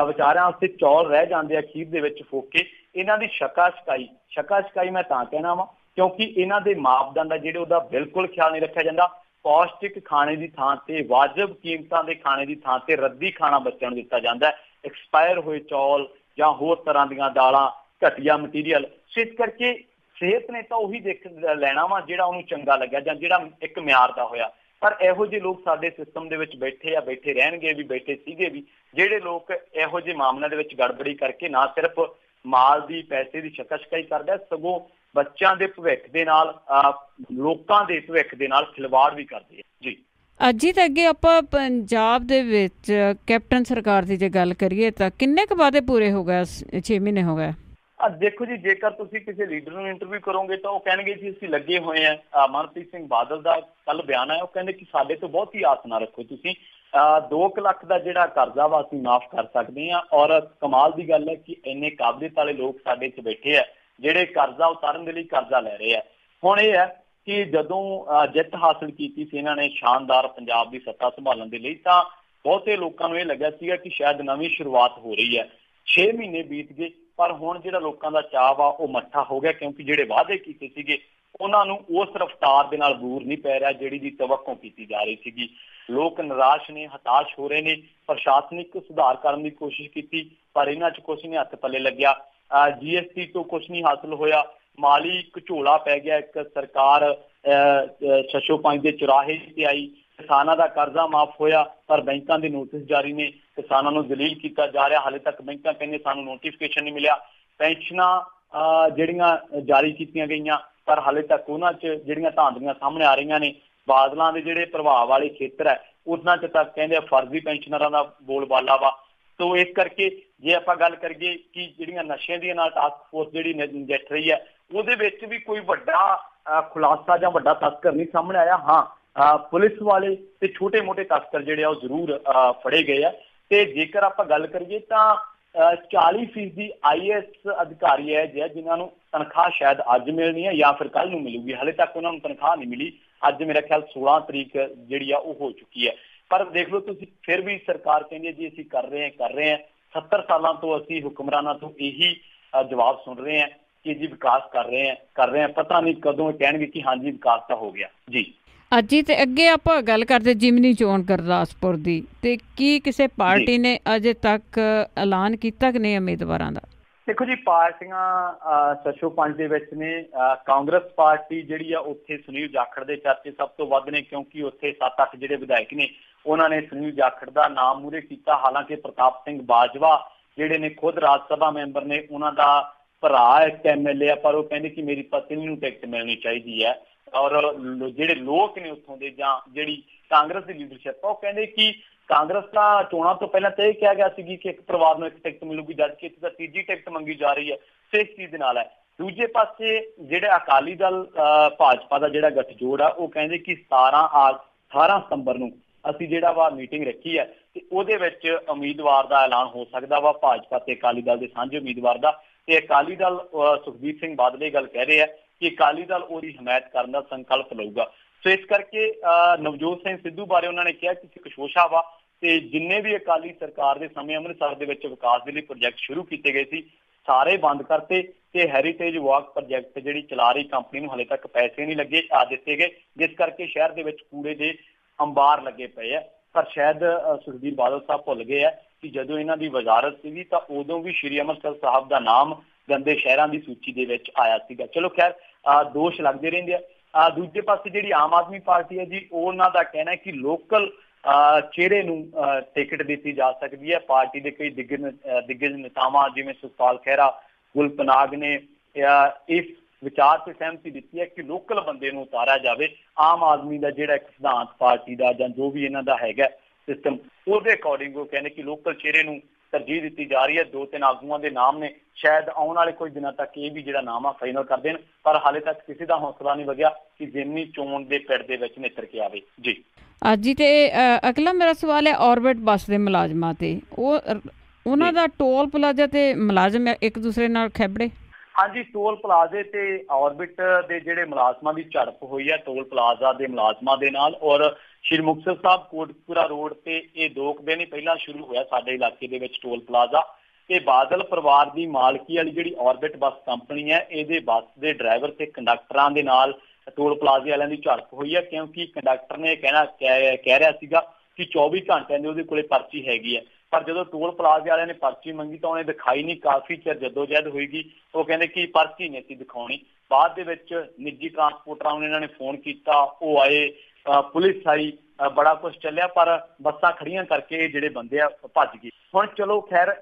ਵਿਚਾਰਿਆਂ ਵਾਸਤੇ ਚੌਲ ਰਹਿ ਜਾਂਦੇ ਆ ਖੀਰ ਦੇ ਵਿੱਚ ਫੋਕੇ। ਇਹਨਾਂ ਦੀ ਸ਼ੱਕਾ ਸ਼ਕਾਈ ਮੈਂ ਤਾਂ ਕਹਿਣਾ ਵਾ ਕਿਉਂਕਿ ਇਹਨਾਂ ਦੇ ਮਾਪਦੰਡ ਆ ਜਿਹੜੇ ਉਹਦਾ ਬਿਲਕੁਲ ਖਿਆਲ ਨਹੀਂ ਰੱਖਿਆ ਜਾਂਦਾ। ਪੌਸ਼ਟਿਕ ਖਾਣੇ ਦੀ ਥਾਂ ਤੇ, ਵਾਜਬ ਕੀਮਤਾਂ ਦੇ ਖਾਣੇ ਦੀ ਥਾਂ ਤੇ ਰੱਦੀ ਖਾਣਾ ਬੱਚਿਆਂ ਨੂੰ ਦਿੱਤਾ ਜਾਂਦਾ। ਐਕਸਪਾਇਰ ਹੋਏ ਚੌਲ ਜਾਂ ਹੋਰ ਤਰ੍ਹਾਂ ਦੀਆਂ ਦਾਲਾਂ, ਘਟੀਆ ਮਟੀਰੀਅਲ। ਇਸ ਕਰਕੇ ਸਿਹਤ ਨੇ ਤਾਂ ਉਹੀ ਦੇਖ ਲੈਣਾ ਵਾ ਜਿਹੜਾ ਉਹਨੂੰ ਚੰਗਾ ਲੱਗਿਆ ਜਾਂ ਜਿਹੜਾ ਇੱਕ ਮਿਆਰ ਦਾ ਹੋਇਆ। ਪਰ ਇਹੋ ਜਿਹੇ ਲੋਕ ਸਾਡੇ ਸਿਸਟਮ ਦੇ ਵਿੱਚ ਬੈਠੇ ਆ, ਬੈਠੇ ਰਹਿਣਗੇ ਵੀ, ਬੈਠੇ ਸੀਗੇ ਵੀ, ਜਿਹੜੇ ਲੋਕ ਇਹੋ ਜਿਹੇ ਮਾਮਲਿਆਂ ਦੇ ਵਿੱਚ ਗੜਬੜੀ ਕਰਕੇ ਨਾ ਸਿਰਫ ਮਾਲ ਦੀ ਪੈਸੇ ਦੀ ਸ਼ਿਕਾਇਤ ਕਰਦਾ, ਸਗੋਂ ਬੱਚਿਆਂ ਦੇ ਭਵਿੱਖ ਦੇ ਨਾਲ ਲੋਕਾਂ ਦੇ ਭਵਿੱਖ ਦੇ ਨਾਲ ਖਿਲਵਾੜ ਵੀ ਕਰਦੇ ਆ ਜੀ। ਅੱਜ ਹੀ ਤਾਂ ਅੱਗੇ ਆਪਾਂ ਪੰਜਾਬ ਦੇ ਵਿੱਚ ਕੈਪਟਨ ਸਰਕਾਰ ਦੀ ਜੇ ਗੱਲ ਕਰੀਏ ਤਾਂ ਕਿੰਨੇ ਕੁ ਵਾਅਦੇ ਪੂਰੇ ਹੋ ਗਏ? 6 ਮਹੀਨੇ ਹੋ ਗਏ। ਦੇਖੋ ਜੀ, ਜੇਕਰ ਤੁਸੀਂ ਕਿਸੇ ਲੀਡਰ ਨੂੰ ਇੰਟਰਵਿਊ ਕਰੋਗੇ ਤਾਂ ਉਹ ਕਹਿਣਗੇ ਜੀ ਅਸੀਂ ਲੱਗੇ ਹੋਏ ਆ। ਮਨਪ੍ਰੀਤ ਸਿੰਘ ਬਾਦਲ ਦਾ ਕੱਲ ਬਿਆਨ ਆਇਆ, ਉਹ ਕਹਿੰਦੇ ਕਿ ਸਾਡੇ ਤੋਂ ਬਹੁਤੀ ਆਸ ਨਾ ਰੱਖੋ ਤੁਸੀਂ, 2 ਲੱਖ ਦਾ ਜਿਹੜਾ ਕਰਜ਼ਾ ਵਾ ਅਸੀਂ ਮਾਫ ਕਰ ਸਕਦੇ ਹਾਂ। ਔਰ ਕਮਾਲ ਦੀ ਗੱਲ ਹੈ ਕਿ ਇੰਨੇ ਕਾਬਲੀਅਤ ਵਾਲੇ ਲੋਕ ਸਾਡੇ 'ਚ ਬੈਠੇ ਆ ਜਿਹੜੇ ਕਰਜ਼ਾ ਉਤਾਰਨ ਦੇ ਲਈ ਕਰਜ਼ਾ ਲੈ ਰਹੇ ਆ। ਹੁਣ ਇਹ ਹੈ ਕਿ ਜਦੋਂ ਜਿੱਤ ਹਾਸਲ ਕੀਤੀ ਸੀ ਇਹਨਾਂ ਨੇ ਸ਼ਾਨਦਾਰ ਪੰਜਾਬ ਦੀ ਸੱਤਾ ਸੰਭਾਲਣ ਦੇ ਲਈ, ਤਾਂ ਬਹੁਤੇ ਲੋਕਾਂ ਨੂੰ ਇਹ ਲੱਗਿਆ ਸੀਗਾ ਕਿ ਸ਼ਾਇਦ ਨਵੀਂ ਸ਼ੁਰੂਆਤ ਹੋ ਰਹੀ ਹੈ। 6 ਮਹੀਨੇ ਬੀਤ ਗਏ, ਪਰ ਹੁਣ ਜਿਹੜਾ ਲੋਕਾਂ ਦਾ ਚਾਅ ਵਾ ਉਹ ਮੱਠਾ ਹੋ ਗਿਆ, ਕਿਉਂਕਿ ਜਿਹੜੇ ਵਾਅਦੇ ਕੀਤੇ ਸੀਗੇ ਉਹਨਾਂ ਨੂੰ ਉਸ ਰਫ਼ਤਾਰ ਦੇ ਨਾਲ ਬੂਰ ਨਹੀਂ ਪੈ ਰਿਹਾ ਜਿਹੜੀ ਦੀ ਤਵੱਕੋਂ ਕੀਤੀ ਜਾ ਰਹੀ ਸੀਗੀ। ਲੋਕ ਨਿਰਾਸ਼ ਨੇ, ਹਤਾਸ਼ ਹੋ ਰਹੇ ਨੇ। ਪ੍ਰਸ਼ਾਸਨਿਕ ਸੁਧਾਰ ਕਰਨ ਦੀ ਕੋਸ਼ਿਸ਼ ਕੀਤੀ ਪਰ ਇਹਨਾਂ 'ਚ ਕੁਛ ਨਹੀਂ ਹੱਥ ਪੱਲੇ ਲੱਗਿਆ। GST ਤੋਂ ਕੁਛ ਨਹੀਂ ਹਾਸਲ ਹੋਇਆ, ਮਾਲੀ ਘਚੋਲਾ ਪੈ ਗਿਆ। ਇੱਕ ਸਰਕਾਰ 605 ਦੇ ਚੁਰਾਹੇ ਤੇ ਆਈ, ਕਿਸਾਨਾਂ ਦਾ ਕਰਜ਼ਾ ਮਾਫ ਹੋਇਆ ਪਰ ਬੈਂਕਾਂ ਦੇ ਨੋਟਿਸ ਜਾਰੀ ਨੇ, ਕਿਸਾਨਾਂ ਨੂੰ ਦਲੀਲ ਕੀਤਾ ਜਾ ਰਿਹਾ। ਹਾਲੇ ਤੱਕ ਬੈਂਕਾਂ ਕਹਿੰਦੇ ਸਾਨੂੰ ਨੋਟੀਫਿਕੇਸ਼ਨ ਨਹੀਂ ਮਿਲਿਆ। ਪੈਨਸ਼ਨਾਂ ਜਿਹੜੀਆਂ ਜਾਰੀ ਕੀਤੀਆਂ ਗਈਆਂ ਪਰ ਹਾਲੇ ਤੱਕ ਉਹਨਾਂ 'ਚ ਜਿਹੜੀਆਂ ਧਾਂਦਲੀਆਂ ਸਾਹਮਣੇ ਆ ਰਹੀਆਂ ਨੇ। ਬਾਦਲਾਂ ਦੇ ਜਿਹੜੇ ਪ੍ਰਭਾਵ ਵਾਲੇ ਖੇਤਰ ਹੈ ਉਹਨਾਂ 'ਚ ਤਾਂ ਕਹਿੰਦੇ ਫਰਜ਼ੀ ਪੈਨਸ਼ਨਰਾਂ ਦਾ ਬੋਲਬਾਲਾ ਵਾ। ਸੋ ਇਸ ਕਰਕੇ ਜੇ ਆਪਾਂ ਗੱਲ ਕਰੀਏ ਕਿ ਜਿਹੜੀਆਂ ਨਸ਼ਿਆਂ ਦੀਆਂ ਨਾਲ ਟਾਸਕ ਫੋਰਸ ਜਿਹੜੀ ਨਜਿੱਠ ਰਹੀ ਹੈ, ਉਹਦੇ ਵਿੱਚ ਵੀ ਕੋਈ ਵੱਡਾ ਖੁਲਾਸਾ ਜਾਂ ਵੱਡਾ ਤਸਕਰ ਨਹੀਂ ਸਾਹਮਣੇ ਆਇਆ। ਹਾਂ, ਪੁਲਿਸ ਵਾਲੇ ਤੇ ਛੋਟੇ ਮੋਟੇ ਤਸਕਰ ਜਿਹੜੇ ਆ ਉਹ ਜ਼ਰੂਰ ਫੜੇ ਗਏ ਆ। ਤੇ ਜੇਕਰ ਆਪਾਂ ਗੱਲ ਕਰੀਏ ਤਾਂ 40% IAS ਅਧਿਕਾਰੀ ਹੈ ਜਿਨ੍ਹਾਂ ਨੂੰ ਤਨਖਾਹ ਸ਼ਾਇਦ ਅੱਜ ਮਿਲਣੀ ਹੈ ਜਾਂ ਫਿਰ ਕੱਲ ਨੂੰ ਮਿਲੂਗੀ। ਹਾਲੇ ਤੱਕ ਉਹਨਾਂ ਨੂੰ ਤਨਖਾਹ ਨਹੀਂ ਮਿਲੀ। ਅੱਜ ਮੇਰਾ ਖਿਆਲ 16 ਤਰੀਕ ਜਿਹੜੀ ਆ ਉਹ ਹੋ ਚੁੱਕੀ ਹੈ। ਪਰ ਦੇਖ ਲਓ ਤੁਸੀਂ, ਫਿਰ ਵੀ ਸਰਕਾਰ ਕਹਿੰਦੀ ਹੈ ਜੀ ਅਸੀਂ ਕਰ ਰਹੇ ਹਾਂ। 70 ਸਾਲਾਂ ਤੋਂ ਅਸੀਂ ਹੁਕਮਰਾਨਾਂ ਤੋਂ ਇਹੀ ਜਵਾਬ ਸੁਣ ਰਹੇ ਹਾਂ ਕਿ ਜੀ ਵਿਕਾਸ ਕਰ ਰਹੇ ਹਾਂ। ਪਤਾ ਨਹੀਂ ਕਦੋਂ ਕਹਿਣਗੇ ਕਿ ਹਾਂਜੀ ਵਿਕਾਸ ਤਾਂ ਹੋ ਗਿਆ ਜੀ। ਅੱਜ ਹੀ ਤੇ ਅੱਗੇ ਆਪਾਂ ਗੱਲ ਕਰਦੇ ਜਿਮਨੀ ਚੋਣ ਗੁਰਦਾਸਪੁਰ ਦੀ, ਤੇ ਕੀ ਕਿਸੇ ਪਾਰਟੀ ਨੇ ਅਜੇ ਤੱਕ ਐਲਾਨ ਕੀਤਾ ਕਿ ਨਹੀਂ ਉਮੀਦਵਾਰਾਂ ਦਾ? ਦੇਖੋ ਜੀ, ਪਾਰਟੀਆਂ 605 ਦੇ ਵਿੱਚ ਨੇ। ਕਾਂਗਰਸ ਪਾਰਟੀ ਜਿਹੜੀ ਆ ਉੱਥੇ ਸੁਨੀਲ ਜਾਖੜ ਦੇ ਚਰਚੇ ਸਭ ਤੋਂ ਵੱਧ ਨੇ, ਕਿਉਂਕਿ ਉੱਥੇ 7-8 ਜਿਹੜੇ ਵਿਧਾਇਕ ਨੇ ਉਹਨਾਂ ਨੇ ਸੁਨੀਲ ਜਾਖੜ ਦਾ ਨਾਮ ਮੂਹਰੇ ਕੀਤਾ। ਹਾਲਾਂਕਿ ਪ੍ਰਤਾਪ ਸਿੰਘ ਬਾਜਵਾ ਜਿਹੜੇ ਨੇ ਖੁਦ ਰਾਜ ਸਭਾ ਮੈਂਬਰ ਨੇ, ਉਹਨਾਂ ਦਾ ਭਰਾ ਇੱਕ MLA ਆ, ਪਰ ਉਹ ਕਹਿੰਦੇ ਕਿ ਮੇਰੀ ਪਤਨੀ ਨੂੰ ਟਿਕਟ ਮਿਲਣੀ ਚਾਹੀਦੀ ਹੈ। ਔਰ ਜਿਹੜੇ ਲੋਕ ਨੇ ਉੱਥੋਂ ਦੇ ਜਾਂ ਜਿਹੜੀ ਕਾਂਗਰਸ ਦੀ ਲੀਡਰਸ਼ਿਪ ਆ, ਉਹ ਕਹਿੰਦੇ ਕਿ ਕਾਂਗਰਸ ਦਾ ਚੋਣਾਂ ਤੋਂ ਪਹਿਲਾਂ ਤਾਂ ਇਹ ਕਿਹਾ ਗਿਆ ਸੀ ਕਿ ਇੱਕ ਪਰਿਵਾਰ ਨੂੰ ਇੱਕ ਟਿਕਟ ਮਿਲੂਗੀ, ਜਦਕਿ ਇੱਥੇ ਤਾਂ ਤੀਜੀ ਟਿਕਟ ਮੰਗੀ ਜਾ ਰਹੀ ਹੈ। ਤੇ ਇਸ ਚੀਜ਼ ਦੇ ਨਾਲ ਹੈ। ਦੂਜੇ ਪਾਸੇ ਜਿਹੜੇ ਅਕਾਲੀ ਦਲ ਭਾਜਪਾ ਦਾ ਜਿਹੜਾ ਗੱਠਜੋੜ ਆ, ਉਹ ਕਹਿੰਦੇ ਕਿ 18 ਸਤੰਬਰ ਨੂੰ ਅਸੀਂ ਜਿਹੜਾ ਵਾ ਮੀਟਿੰਗ ਰੱਖੀ ਹੈ ਤੇ ਉਹਦੇ ਵਿੱਚ ਉਮੀਦਵਾਰ ਦਾ ਐਲਾਨ ਹੋ ਸਕਦਾ ਵਾ, ਭਾਜਪਾ ਤੇ ਅਕਾਲੀ ਦਲ ਦੇ ਸਾਂਝੇ ਉਮੀਦਵਾਰ ਦਾ। ਤੇ ਅਕਾਲੀ ਦਲ ਸੁਖਬੀਰ ਸਿੰਘ ਬਾਦਲ ਇਹ ਗੱਲ ਕਹਿ ਰਹੇ ਆ ਕਿ ਅਕਾਲੀ ਦਲ ਉਹਦੀ ਹਮਾਇਤ ਕਰਨ ਦਾ ਸੰਕਲਪ ਲਊਗਾ। ਸੋ ਇਸ ਕਰਕੇ ਨਵਜੋਤ ਸਿੰਘ ਸਿੱਧੂ ਬਾਰੇ ਉਹਨਾਂ ਨੇ ਕਿਹਾ ਕਿ ਕਸ਼ੋਸ਼ਾ ਵਾ ਤੇ ਜਿੰਨੇ ਵੀ ਅਕਾਲੀ ਸਰਕਾਰ ਦੇ ਸਮੇਂ ਅੰਮ੍ਰਿਤਸਰ ਦੇ ਵਿੱਚ ਵਿਕਾਸ ਦੇ ਲਈ ਪ੍ਰੋਜੈਕਟ ਸ਼ੁਰੂ ਕੀਤੇ ਗਏ ਸੀ ਸਾਰੇ ਬੰਦ ਕਰਤੇ ਤੇ ਹੈਰੀਟੇਜ ਵਾਕ ਪ੍ਰੋਜੈਕਟ ਜਿਹੜੀ ਚਲਾ ਰਹੀ ਕੰਪਨੀ ਨੂੰ ਹਾਲੇ ਤੱਕ ਪੈਸੇ ਨਹੀਂ ਲੱਗੇ ਦਿੱਤੇ ਗਏ, ਜਿਸ ਕਰਕੇ ਸ਼ਹਿਰ ਦੇ ਵਿੱਚ ਕੂੜੇ ਦੇ ਅੰਬਾਰ ਲੱਗੇ ਪਏ ਆ। ਪਰ ਸ਼ਾਇਦ ਸੁਖਬੀਰ ਬਾਦਲ ਸਾਹਿਬ ਭੁੱਲ ਗਏ ਆ ਕਿ ਜਦੋਂ ਇਹਨਾਂ ਦੀ ਵਜ਼ਾਰਤ ਸੀਗੀ ਤਾਂ ਉਦੋਂ ਵੀ ਸ਼੍ਰੀ ਅੰਮ੍ਰਿਤਸਰ ਸਾਹਿਬ ਦਾ ਨਾਮ ਗੰਦੇ ਸ਼ਹਿਰਾਂ ਦੀ ਸੂਚੀ ਦੇ ਵਿੱਚ ਆਇਆ ਸੀਗਾ। ਚਲੋ ਖੈਰ, ਦੋਸ਼ ਲੱਗਦੇ ਰਹਿੰਦੇ ਆ। ਦੂਜੇ ਪਾਸੇ ਜਿਹੜੀ ਆਮ ਆਦਮੀ ਪਾਰਟੀ ਹੈ ਜੀ, ਉਹਨਾਂ ਦਾ ਕਹਿਣਾ ਹੈ ਕਿ ਲੋਕਲ ਚਿਹਰੇ ਨੂੰ ਟਿਕਟ ਦਿੱਤੀ ਜਾ ਸਕਦੀ ਹੈ। ਪਾਰਟੀ ਦੇ ਕਈ ਦਿੱਗਜ ਨੇਤਾਵਾਂ ਜਿਵੇਂ ਸੁਖਪਾਲ ਖਹਿਰਾ, ਗੁਲਪਨਾਗ ਨੇ ਇਸ ਵਿਚਾਰ ਤੇ ਸਹਿਮਤੀ ਦਿੱਤੀ ਹੈ ਕਿ ਲੋਕਲ ਬੰਦੇ ਨੂੰ ਉਤਾਰਿਆ ਜਾਵੇ। ਆਮ ਆਦਮੀ ਦਾ ਜਿਹੜਾ ਇੱਕ ਸਿਧਾਂਤ ਪਾਰਟੀ ਦਾ ਜਾਂ ਜੋ ਵੀ ਇਹਨਾਂ ਦਾ ਹੈਗਾ ਸਿਸਟਮ, ਉਹਦੇ ਅਕੋਰਡਿੰਗ ਉਹ ਕਹਿੰਦੇ ਕਿ ਲੋਕਲ ਚਿਹਰੇ ਨੂੰ ਤਰਜੀਹ ਦਿੱਤੀ ਜਾ ਰਹੀ ਹੈ। 2-3 ਆਗੂਆਂ ਦੇ ਨਾਮ ਨੇ, ਸ਼ਾਇਦ ਆਉਣ ਵਾਲੇ ਕੁਝ ਦਿਨਾਂ ਤੱਕ ਇਹ ਵੀ ਜਿਹੜਾ ਨਾਮ ਆ ਫਾਈਨਲ ਕਰ ਦੇਣ, ਪਰ ਹਾਲੇ ਤੱਕ ਕਿਸੇ ਦਾ ਹੌਸਲਾ ਨਹੀਂ ਵਧਿਆ ਕਿ ਜ਼ਿਮਨੀ ਚੋਣ ਦੇ ਪਿੜ ਦੇ ਵਿੱਚ ਨਿੱਤਰ ਕੇ ਆਵੇ ਜੀ। ਅੱਜ ਹੀ ਤੇ ਅਗਲਾ ਮੇਰਾ ਸਵਾਲ ਹੈ ਔਰਬਿਟ ਬੱਸ ਦੇ ਮੁਲਾਜ਼ਮਾਂ ਤੇ, ਉਹਨਾਂ ਦਾ ਟੋਲ ਪਲਾਜ਼ਾ ਤੇ ਮੁਲਾਜ਼ਮ ਇੱਕ ਦੂਸਰੇ ਨਾਲ ਖੈਬੜੇ। ਹਾਂਜੀ, ਟੋਲ ਪਲਾਜ਼ੇ ਤੇ ਔਰਬਿਟ ਦੇ ਜਿਹੜੇ ਮੁਲਾਜ਼ਮਾਂ ਦੀ ਝੜਪ ਹੋਈ ਹੈ ਟੋਲ ਪਲਾਜ਼ਾ ਦੇ ਮੁਲਾਜ਼ਮਾਂ ਦੇ ਨਾਲ। ਔਰ ਸ਼੍ਰੀ ਮੁਕਤਸਰ ਸਾਹਿਬ ਕੋਟਕਪੂਰਾ ਰੋਡ ਤੇ ਇਹ 2 ਦਿਨ ਹੀ ਪਹਿਲਾਂ ਸ਼ੁਰੂ ਹੋਇਆ ਸਾਡੇ ਇਲਾਕੇ ਦੇ ਵਿੱਚ ਟੋਲ ਪਲਾਜ਼ਾ। ਤੇ ਬਾਦਲ ਪਰਿਵਾਰ ਦੀ ਮਾਲਕੀ ਵਾਲੀ ਜਿਹੜੀ ਔਰਬਿਟ ਬੱਸ ਕੰਪਨੀ ਹੈ, ਇਹਦੇ ਬੱਸ ਦੇ ਡਰਾਈਵਰ ਤੇ ਕੰਡਕਟਰਾਂ ਦੇ ਨਾਲ ਟੋਲ ਪਲਾਜ਼ੇ ਵਾਲਿਆਂ ਦੀ ਝੜਪ ਹੋਈ ਹੈ, ਕਿਉਂਕਿ ਕੰਡਕਟਰ ਨੇ ਕਹਿ ਰਿਹਾ ਸੀਗਾ ਕਿ 24 ਘੰਟਿਆਂ ਦੀ ਉਹਦੇ ਕੋਲੇ ਪਰਚੀ ਹੈਗੀ ਹੈ। ਪਰ ਜਦੋਂ ਟੋਲ ਪਲਾਜ਼ੇ ਵਾਲਿਆਂ ਨੇ ਪਰਚੀ ਮੰਗੀ ਤਾਂ ਉਹਨੇ ਦਿਖਾਈ ਨਹੀਂ। ਕਾਫੀ ਚਿਰ ਜਦੋਜਹਿਦ ਹੋਏਗੀ, ਉਹ ਕਹਿੰਦੇ ਕਿ ਪਰਚੀ ਨਹੀਂ ਸੀ ਦਿਖਾਉਣੀ। ਬਾਅਦ ਦੇ ਵਿੱਚ ਨਿੱਜੀ ਟਰਾਂਸਪੋਰਟਰਾਂ ਨੂੰ ਇਹਨਾਂ ਨੇ ਫੋਨ ਕੀਤਾ, ਉਹ ਆਏ ਪੁਲਿਸ ਆਈ, ਬੜਾ ਕੁਛ ਚੱਲਿਆ, ਪਰ ਬੱਸਾਂ ਖੜੀਆਂ ਕਰਕੇ ਇਹ ਜਿਹੜੇ ਬੰਦੇ ਆ ਭੱਜ ਗਏ। ਹੁਣ ਚਲੋ ਖੈਰ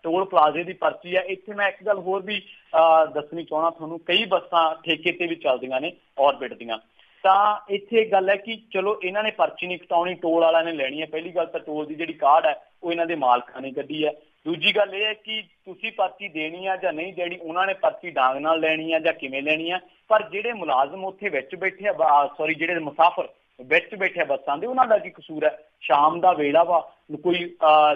ਟੋਲ ਪਲਾਜ਼ੇ ਦੀ ਪਰਚੀ ਹੈ। ਇੱਥੇ ਮੈਂ ਇੱਕ ਗੱਲ ਹੋਰ ਵੀ ਦੱਸਣੀ ਚਾਹੁੰਦਾ ਤੁਹਾਨੂੰ, ਕਈ ਬੱਸਾਂ ਠੇਕੇ ਤੇ ਵੀ ਚੱਲਦੀਆਂ ਨੇ ਔਰਬਿਟ ਦੀਆਂ। ਤਾਂ ਇੱਥੇ ਇੱਕ ਗੱਲ ਹੈ ਕਿ ਚਲੋ ਇਹਨਾਂ ਨੇ ਪਰਚੀ ਨਹੀਂ ਕਟਾਉਣੀ, ਟੋਲ ਵਾਲਿਆਂ ਨੇ ਲੈਣੀ ਹੈ। ਪਹਿਲੀ ਗੱਲ ਤਾਂ ਟੋਲ ਦੀ ਜਿਹੜੀ ਕਾਰਡ ਹੈ ਉਹ ਇਹਨਾਂ ਦੇ ਮਾਲਕਾਂ ਨੇ ਕੱਢੀ ਹੈ। ਦੂਜੀ ਗੱਲ ਇਹ ਹੈ ਕਿ ਤੁਸੀਂ ਪਰਚੀ ਦੇਣੀ ਆ ਜਾਂ ਨਹੀਂ ਦੇਣੀ, ਉਹਨਾਂ ਨੇ ਪਰਚੀ ਡਾਂਗ ਨਾਲ ਲੈਣੀ ਆ ਜਾਂ ਕਿਵੇਂ ਲੈਣੀ ਆ। ਪਰ ਜਿਹੜੇ ਮੁਲਾਜ਼ਮ ਉੱਥੇ ਵਿੱਚ ਬੈਠੇ ਆ, ਜਿਹੜੇ ਮੁਸਾਫਰ ਵਿੱਚ ਬੈਠੇ ਬੱਸਾਂ ਦੇ, ਉਹਨਾਂ ਦਾ ਕੀ ਕਸੂਰ ਹੈ? ਸ਼ਾਮ ਦਾ ਵੇਲਾ ਵਾ, ਕੋਈ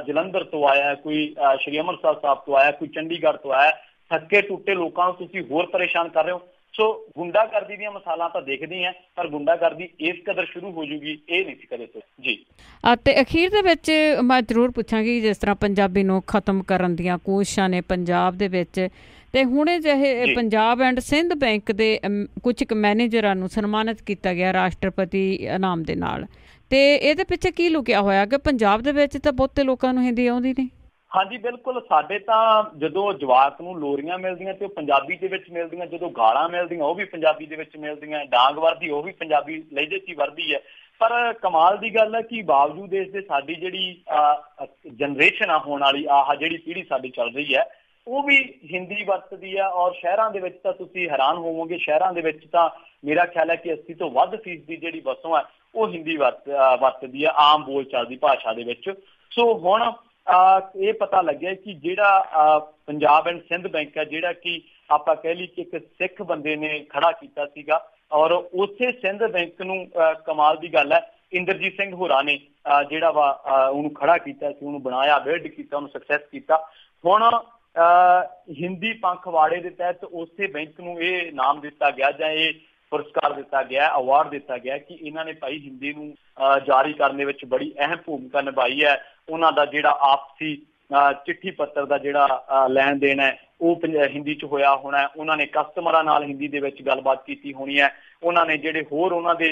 ਜਲੰਧਰ ਤੋਂ ਆਇਆ, ਕੋਈ ਸ਼੍ਰੀ ਅੰਮ੍ਰਿਤਸਰ ਸਾਹਿਬ ਤੋਂ ਆਇਆ, ਕੋਈ ਚੰਡੀਗੜ੍ਹ ਤੋਂ ਆਇਆ, ਥੱਕੇ ਟੁੱਟੇ ਲੋਕਾਂ ਨੂੰ ਤੁਸੀਂ ਹੋਰ ਪਰੇਸ਼ਾਨ ਕਰ ਰਹੇ ਹੋ। ਸੋ ਗੁੰਡਾਗਰਦੀ ਦੀਆਂ ਮਿਸਾਲਾਂ ਤਾਂ ਦੇਖਦੀ ਹੈ, ਪਰ ਗੁੰਡਾਗਰਦੀ ਇਸ ਕਦਰ ਸ਼ੁਰੂ ਹੋ ਜੂਗੀ ਇਹ ਨਹੀਂ ਸੀ ਕਦੇ ਤੋਂ ਜੀ। ਅਤੇ ਅਖੀਰ ਦੇ ਵਿੱਚ ਮੈਂ ਜ਼ਰੂਰ ਪੁੱਛਾਂਗੀ, ਜਿਸ ਤਰ੍ਹਾਂ ਪੰਜਾਬੀ ਨੂੰ ਖਤਮ ਕਰਨ ਦੀਆਂ ਕੋਸ਼ਿਸ਼ਾਂ ਨੇ ਪੰਜਾਬ ਦੇ ਵਿੱਚ, ਤੇ ਹੁਣੇ ਜਿਹੇ ਪੰਜਾਬ ਐਂਡ ਸਿੰਧ ਬੈਂਕ ਦੇ ਕੁਝ ਕੁ ਮੈਨੇਜਰਾਂ ਨੂੰ ਸਨਮਾਨਿਤ ਕੀਤਾ ਗਿਆ ਰਾਸ਼ਟਰਪਤੀ ਇਨਾਮ ਦੇ ਨਾਲ, ਤੇ ਇਹਦੇ ਪਿੱਛੇ ਕੀ ਲੁਕਿਆ ਹੋਇਆ ਕਿ ਪੰਜਾਬ ਦੇ ਵਿੱਚ ਤਾਂ ਬਹੁਤੇ ਲੋਕਾਂ ਨੂੰ ਹਿੰਦੀ ਆਉਂਦੀ ਨਹੀਂ? ਹਾਂਜੀ ਬਿਲਕੁਲ, ਸਾਡੇ ਤਾਂ ਜਦੋਂ ਜਵਾਕ ਨੂੰ ਲੋਰੀਆਂ ਮਿਲਦੀਆਂ ਤੇ ਉਹ ਪੰਜਾਬੀ ਦੇ ਵਿੱਚ ਮਿਲਦੀਆਂ, ਜਦੋਂ ਗਾਲਾਂ ਮਿਲਦੀਆਂ ਉਹ ਵੀ ਪੰਜਾਬੀ ਦੇ ਵਿੱਚ ਮਿਲਦੀਆਂ, ਡਾਂਗ ਵਰਦੀ ਉਹ ਵੀ ਪੰਜਾਬੀ ਲਹਿਜੇ 'ਚ ਹੀ ਵਰਦੀ ਹੈ। ਪਰ ਕਮਾਲ ਦੀ ਗੱਲ ਹੈ ਕਿ ਬਾਵਜੂਦ ਇਸ ਦੇ ਸਾਡੀ ਜਿਹੜੀ ਜਨਰੇਸ਼ਨ ਆ, ਹੋਣ ਵਾਲੀ ਜਿਹੜੀ ਪੀੜ੍ਹੀ ਸਾਡੀ ਚੱਲ ਰਹੀ ਹੈ, ਉਹ ਵੀ ਹਿੰਦੀ ਵਰਤਦੀ ਆ। ਔਰ ਸ਼ਹਿਰਾਂ ਦੇ ਵਿੱਚ ਤਾਂ ਤੁਸੀਂ ਹੈਰਾਨ ਹੋਵੋਗੇ, ਸ਼ਹਿਰਾਂ ਦੇ ਵਿੱਚ ਤਾਂ ਮੇਰਾ ਖਿਆਲ ਹੈ ਕਿ 80 ਤੋਂ ਵੱਧ ਫੀਸਦੀ ਜਿਹੜੀ ਵਸੋਂ ਹੈ ਉਹ ਹਿੰਦੀ ਵਰਤਦੀ ਆ ਆਮ ਬੋਲਚਾਲ ਦੀ ਭਾਸ਼ਾ ਦੇ ਵਿੱਚ। ਸੋ ਹੁਣ ਇਹ ਪਤਾ ਲੱਗਿਆ ਕਿ ਜਿਹੜਾ ਪੰਜਾਬ ਐਂਡ ਸਿੰਧ ਬੈਂਕ ਹੈ, ਜਿਹੜਾ ਕਿ ਆਪਾਂ ਕਹਿ ਲਈ ਕਿ ਇੱਕ ਸਿੱਖ ਬੰਦੇ ਨੇ ਖੜਾ ਕੀਤਾ ਸੀਗਾ, ਔਰ ਉਸੇ ਸਿੰਧ ਬੈਂਕ ਨੂੰ ਕਮਾਲ ਦੀ ਗੱਲ ਹੈ ਇੰਦਰਜੀਤ ਸਿੰਘ ਹੋਰਾਂ ਨੇ ਜਿਹੜਾ ਵਾ ਉਹਨੂੰ ਖੜਾ ਕੀਤਾ ਸੀ, ਉਹਨੂੰ ਬਣਾਇਆ, ਬਿਲਡ ਕੀਤਾ, ਉਹਨੂੰ ਸਕਸੈਸ ਕੀਤਾ। ਹੁਣ ਹਿੰਦੀ ਪੰਖਵਾੜੇ ਦੇ ਤਹਿਤ ਉਸੇ ਬੈਂਕ ਨੂੰ ਇਹ ਨਾਮ ਦਿੱਤਾ ਗਿਆ ਜਾਂ ਇਹ ਪੁਰਸਕਾਰ ਦਿੱਤਾ ਗਿਆ, ਅਵਾਰਡ ਦਿੱਤਾ ਗਿਆ ਕਿ ਇਹਨਾਂ ਨੇ ਭਾਈ ਹਿੰਦੀ ਨੂੰ ਜਾਰੀ ਕਰਨ ਦੇ ਵਿੱਚ ਬੜੀ ਅਹਿਮ ਭੂਮਿਕਾ ਨਿਭਾਈ ਹੈ। ਉਹਨਾਂ ਦਾ ਜਿਹੜਾ ਆਪਸੀ ਚਿੱਠੀ ਪੱਤਰ ਦਾ ਜਿਹੜਾ ਲੈਣ ਦੇਣ ਹੈ ਉਹ ਹਿੰਦੀ 'ਚ ਹੋਇਆ ਹੋਣਾ। ਉਹਨਾਂ ਨੇ ਕਸਟਮਰਾਂ ਨਾਲ ਹਿੰਦੀ ਦੇ ਵਿੱਚ ਗੱਲਬਾਤ ਕੀਤੀ ਹੋਣੀ ਹੈ। ਉਹਨਾਂ ਨੇ ਜਿਹੜੇ ਹੋਰ ਉਹਨਾਂ ਦੇ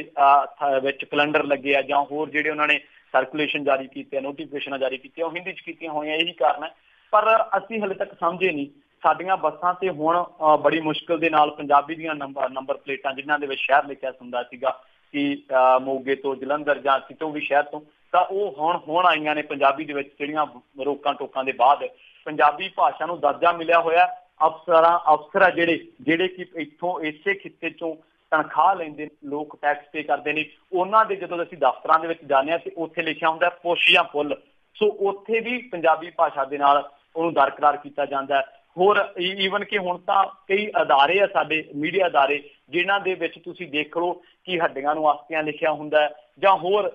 ਵਿੱਚ ਕੈਲੰਡਰ ਲੱਗੇ ਆ ਜਾਂ ਹੋਰ ਜਿਹੜੇ ਉਹਨਾਂ ਨੇ ਸਰਕੂਲੇਸ਼ਨ ਜਾਰੀ ਕੀਤੇ, ਨੋਟੀਫਿਕੇਸ਼ਨਾਂ ਜਾਰੀ ਕੀਤੀਆਂ, ਉਹ ਹਿੰਦੀ 'ਚ ਕੀਤੀਆਂ ਹੋਣੀਆਂ। ਇਹੀ ਕਾਰਨ ਹੈ, ਪਰ ਅਸੀਂ ਹਲੇ ਤੱਕ ਸਮਝੇ ਨਹੀਂ। ਸਾਡੀਆਂ ਬੱਸਾਂ ਤੇ ਹੁਣ ਬੜੀ ਮੁਸ਼ਕਿਲ ਦੇ ਨਾਲ ਪੰਜਾਬੀ ਦੀਆਂ ਨੰਬਰ ਪਲੇਟਾਂ, ਜਿਨ੍ਹਾਂ ਦੇ ਵਿੱਚ ਸ਼ਹਿਰ ਲਿਖਿਆ ਹੁੰਦਾ ਸੀਗਾ ਕਿ ਮੋਗੇ ਤੋਂ ਜਲੰਧਰ ਜਾਂ ਕਿਤੋਂ ਵੀ ਸ਼ਹਿਰ ਤੋਂ, ਤਾਂ ਉਹ ਹੁਣ ਆਈਆਂ ਨੇ ਪੰਜਾਬੀ ਦੇ ਵਿੱਚ, ਜਿਹੜੀਆਂ ਰੋਕਾਂ ਟੋਕਾਂ ਦੇ ਬਾਅਦ ਪੰਜਾਬੀ ਭਾਸ਼ਾ ਨੂੰ ਦਰਜਾ ਮਿਲਿਆ ਹੋਇਆ। ਅਫਸਰ ਆ ਜਿਹੜੇ ਕਿ ਇੱਥੋਂ ਇਸੇ ਖਿੱਤੇ ਚੋਂ ਤਨਖਾਹ ਲੈਂਦੇ, ਲੋਕ ਟੈਕਸ ਪੇ ਕਰਦੇ ਨੇ, ਉਹਨਾਂ ਦੇ ਜਦੋਂ ਅਸੀਂ ਦਫ਼ਤਰਾਂ ਦੇ ਵਿੱਚ ਜਾਂਦੇ ਹਾਂ ਤੇ ਉੱਥੇ ਲਿਖਿਆ ਹੁੰਦਾ ਪੁਸ਼ ਜਾਂ ਪੁੱਲ। ਸੋ ਉੱਥੇ ਵੀ ਪੰਜਾਬੀ ਭਾਸ਼ਾ ਦੇ ਨਾਲ ਉਹਨੂੰ ਦਰਕਰਾਰ ਕੀਤਾ ਜਾਂਦਾ ਹੈ। ਹੋਰ ਈਵਨ ਕਿ ਹੁਣ ਤਾਂ ਕਈ ਅਦਾਰੇ ਆ ਸਾਡੇ ਮੀਡੀਆ ਅਦਾਰੇ, ਜਿਨ੍ਹਾਂ ਦੇ ਵਿੱਚ ਤੁਸੀਂ ਦੇਖ ਲਓ ਕਿ ਹੱਡੀਆਂ ਨੂੰ ਆਸਤੀਆਂ ਲਿਖਿਆ ਹੁੰਦਾ ਹੈ ਜਾਂ ਹੋਰ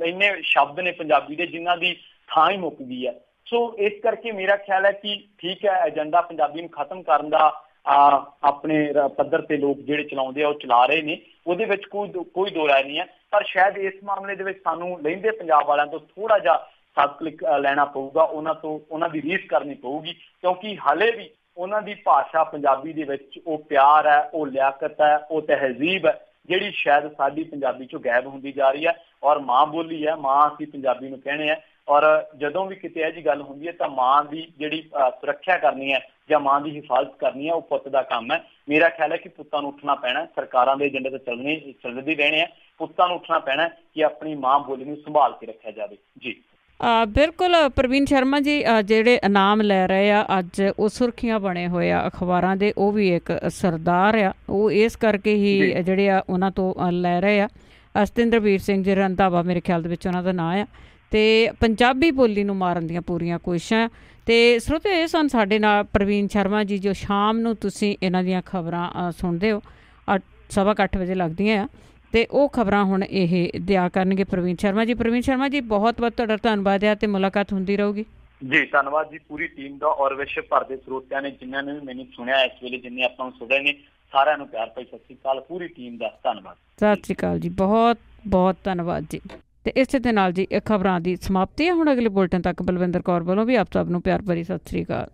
ਇੰਨੇ ਸ਼ਬਦ ਨੇ ਪੰਜਾਬੀ ਦੇ ਜਿਨ੍ਹਾਂ ਦੀ ਥਾਂ ਹੀ ਮੁੱਕ ਗਈ ਹੈ। ਸੋ ਇਸ ਕਰਕੇ ਮੇਰਾ ਖਿਆਲ ਹੈ ਕਿ ਠੀਕ ਹੈ, ਏਜੰਡਾ ਪੰਜਾਬੀ ਨੂੰ ਖਤਮ ਕਰਨ ਦਾ ਆਪਣੇ ਪੱਧਰ ਤੇ ਲੋਕ ਜਿਹੜੇ ਚਲਾਉਂਦੇ ਆ ਉਹ ਚਲਾ ਰਹੇ ਨੇ, ਉਹਦੇ ਵਿੱਚ ਕੋਈ ਦੋ ਰਾਏ ਨਹੀਂ ਹੈ। ਪਰ ਸ਼ਾਇਦ ਇਸ ਮਾਮਲੇ ਦੇ ਵਿੱਚ ਸਾਨੂੰ ਲਹਿੰਦੇ ਪੰਜਾਬ ਵਾਲਿਆਂ ਤੋਂ ਥੋੜਾ ਜਿਹਾ ਸਬਕ ਲੈਣਾ ਪਊਗਾ, ਉਹਨਾਂ ਦੀ ਰੀਸ ਕਰਨੀ ਪਊਗੀ, ਕਿਉਂਕਿ ਹਾਲੇ ਵੀ ਉਹਨਾਂ ਦੀ ਭਾਸ਼ਾ ਪੰਜਾਬੀ ਦੇ ਵਿੱਚ ਉਹ ਪਿਆਰ ਹੈ, ਉਹ ਲਿਆਕਤ ਹੈ, ਉਹ ਤਹਿਜ਼ੀਬ ਹੈ, ਜਿਹੜੀ ਸ਼ਾਇਦ ਸਾਡੀ ਪੰਜਾਬੀ ਚੋਂ ਗਾਇਬ ਹੁੰਦੀ ਜਾ ਰਹੀ ਹੈ। ਔਰ ਮਾਂ ਬੋਲੀ ਹੈ, ਮਾਂ ਅਸੀਂ ਪੰਜਾਬੀ ਨੂੰ ਕਹਿੰਦੇ ਆ। ਔਰ ਜਦੋਂ ਵੀ ਕਿਤੇ ਇਹ ਜੀ ਗੱਲ ਹੁੰਦੀ ਹੈ ਤਾਂ ਮਾਂ ਦੀ ਜਿਹੜੀ ਸੁਰੱਖਿਆ ਕਰਨੀ ਹੈ ਜਾਂ ਮਾਂ ਦੀ ਹਿਫਾਜ਼ਤ ਕਰਨੀ ਹੈ ਉਹ ਪੁੱਤ ਦਾ ਕੰਮ ਹੈ। ਮੇਰਾ ਖਿਆਲ ਹੈ ਕਿ ਪੁੱਤਾਂ ਨੂੰ ਉੱਠਣਾ ਪੈਣਾ, ਸਰਕਾਰਾਂ ਦੇ ਏਜੰਡੇ ਤੇ ਚੱਲਦੇ ਰਹਿਣੇ ਆ, ਪੁੱਤਾਂ ਨੂੰ ਉੱਠਣਾ ਪੈਣਾ ਕਿ ਆਪਣੀ ਮਾਂ ਬੋਲੀ ਨੂੰ ਸੰਭਾਲ ਕੇ ਰੱਖਿਆ ਜਾਵੇ ਜੀ। ਬਿਲਕੁਲ ਪ੍ਰਵੀਨ ਸ਼ਰਮਾ ਜੀ, ਜਿਹੜੇ ਇਨਾਮ ਲੈ ਰਹੇ ਆ ਅੱਜ ਉਹ ਸੁਰਖੀਆਂ ਬਣੇ ਹੋਏ ਆ ਅਖਬਾਰਾਂ ਦੇ, ਉਹ ਵੀ ਇੱਕ ਸਰਦਾਰ ਆ, ਉਹ ਇਸ ਕਰਕੇ ਹੀ ਜਿਹੜੇ ਆ ਉਹਨਾਂ ਤੋਂ ਲੈ ਰਹੇ ਆ। ਸਤਿੰਦਰਵੀਰ ਸਿੰਘ ਜੀ ਰੰਧਾਵਾ ਮੇਰੇ ਖਿਆਲ ਦੇ ਵਿੱਚ ਉਹਨਾਂ ਦਾ ਨਾਂ ਆ, ਅਤੇ ਪੰਜਾਬੀ ਬੋਲੀ ਨੂੰ ਮਾਰਨ ਦੀਆਂ ਪੂਰੀਆਂ ਕੋਸ਼ਿਸ਼ਾਂ। ਅਤੇ ਸਰੋਤੇ ਇਹ ਸਨ ਸਾਡੇ ਨਾਲ ਪ੍ਰਵੀਨ ਸ਼ਰਮਾ ਜੀ, ਜੋ ਸ਼ਾਮ ਨੂੰ ਤੁਸੀਂ ਇਹਨਾਂ ਦੀਆਂ ਖਬਰਾਂ ਸੁਣਦੇ ਹੋ, 8:15 ਵਜੇ ਲੱਗਦੀਆਂ ਆ, ਅਤੇ ਉਹ ਖਬਰਾਂ ਹੁਣ ਇਹ ਦਿਆ ਕਰਨਗੇ ਪ੍ਰਵੀਨ ਸ਼ਰਮਾ ਜੀ। ਪ੍ਰਵੀਨ ਸ਼ਰਮਾ ਜੀ, ਬਹੁਤ ਬਹੁਤ ਤੁਹਾਡਾ ਧੰਨਵਾਦ ਆ, ਅਤੇ ਮੁਲਾਕਾਤ ਹੁੰਦੀ ਰਹੂਗੀ ਜੀ। ਧੰਨਵਾਦ ਜੀ ਪੂਰੀ ਟੀਮ ਦਾ, ਔਰ ਵਿਸ਼ਵ ਭਰ ਦੇ ਸਰੋਤਿਆਂ ਨੇ ਜਿਨ੍ਹਾਂ ਨੇ ਵੀ ਮੈਨੂੰ ਸੁਣਿਆ ਇਸ ਵੇਲੇ, ਜਿੰਨੇ ਆਪਾਂ ਨੂੰ ਸੁਣ ਰਹੇ ਨੇ, ਸਾਰਿਆਂ ਨੂੰ ਪਿਆਰ ਭਰੀ ਸਤਿ ਸ਼੍ਰੀ ਅਕਾਲ। ਪੂਰੀ ਟੀਮ ਦਾ ਧੰਨਵਾਦ। ਸਤਿ ਸ਼੍ਰੀ ਅਕਾਲ ਜੀ, ਬਹੁਤ ਬਹੁਤ ਧੰਨਵਾਦ ਜੀ। ਅਤੇ ਇਸੇ ਦੇ ਨਾਲ ਜੀ ਇਹ ਖਬਰਾਂ ਦੀ ਸਮਾਪਤੀ ਹੈ। ਹੁਣ ਅਗਲੇ ਬੁਲਟਨ ਤੱਕ ਬਲਵਿੰਦਰ ਕੌਰ ਵੱਲੋਂ ਵੀ ਆਪ ਸਭ ਨੂੰ ਪਿਆਰ ਭਰੀ ਸਤਿ ਸ਼੍ਰੀ ਅਕਾਲ।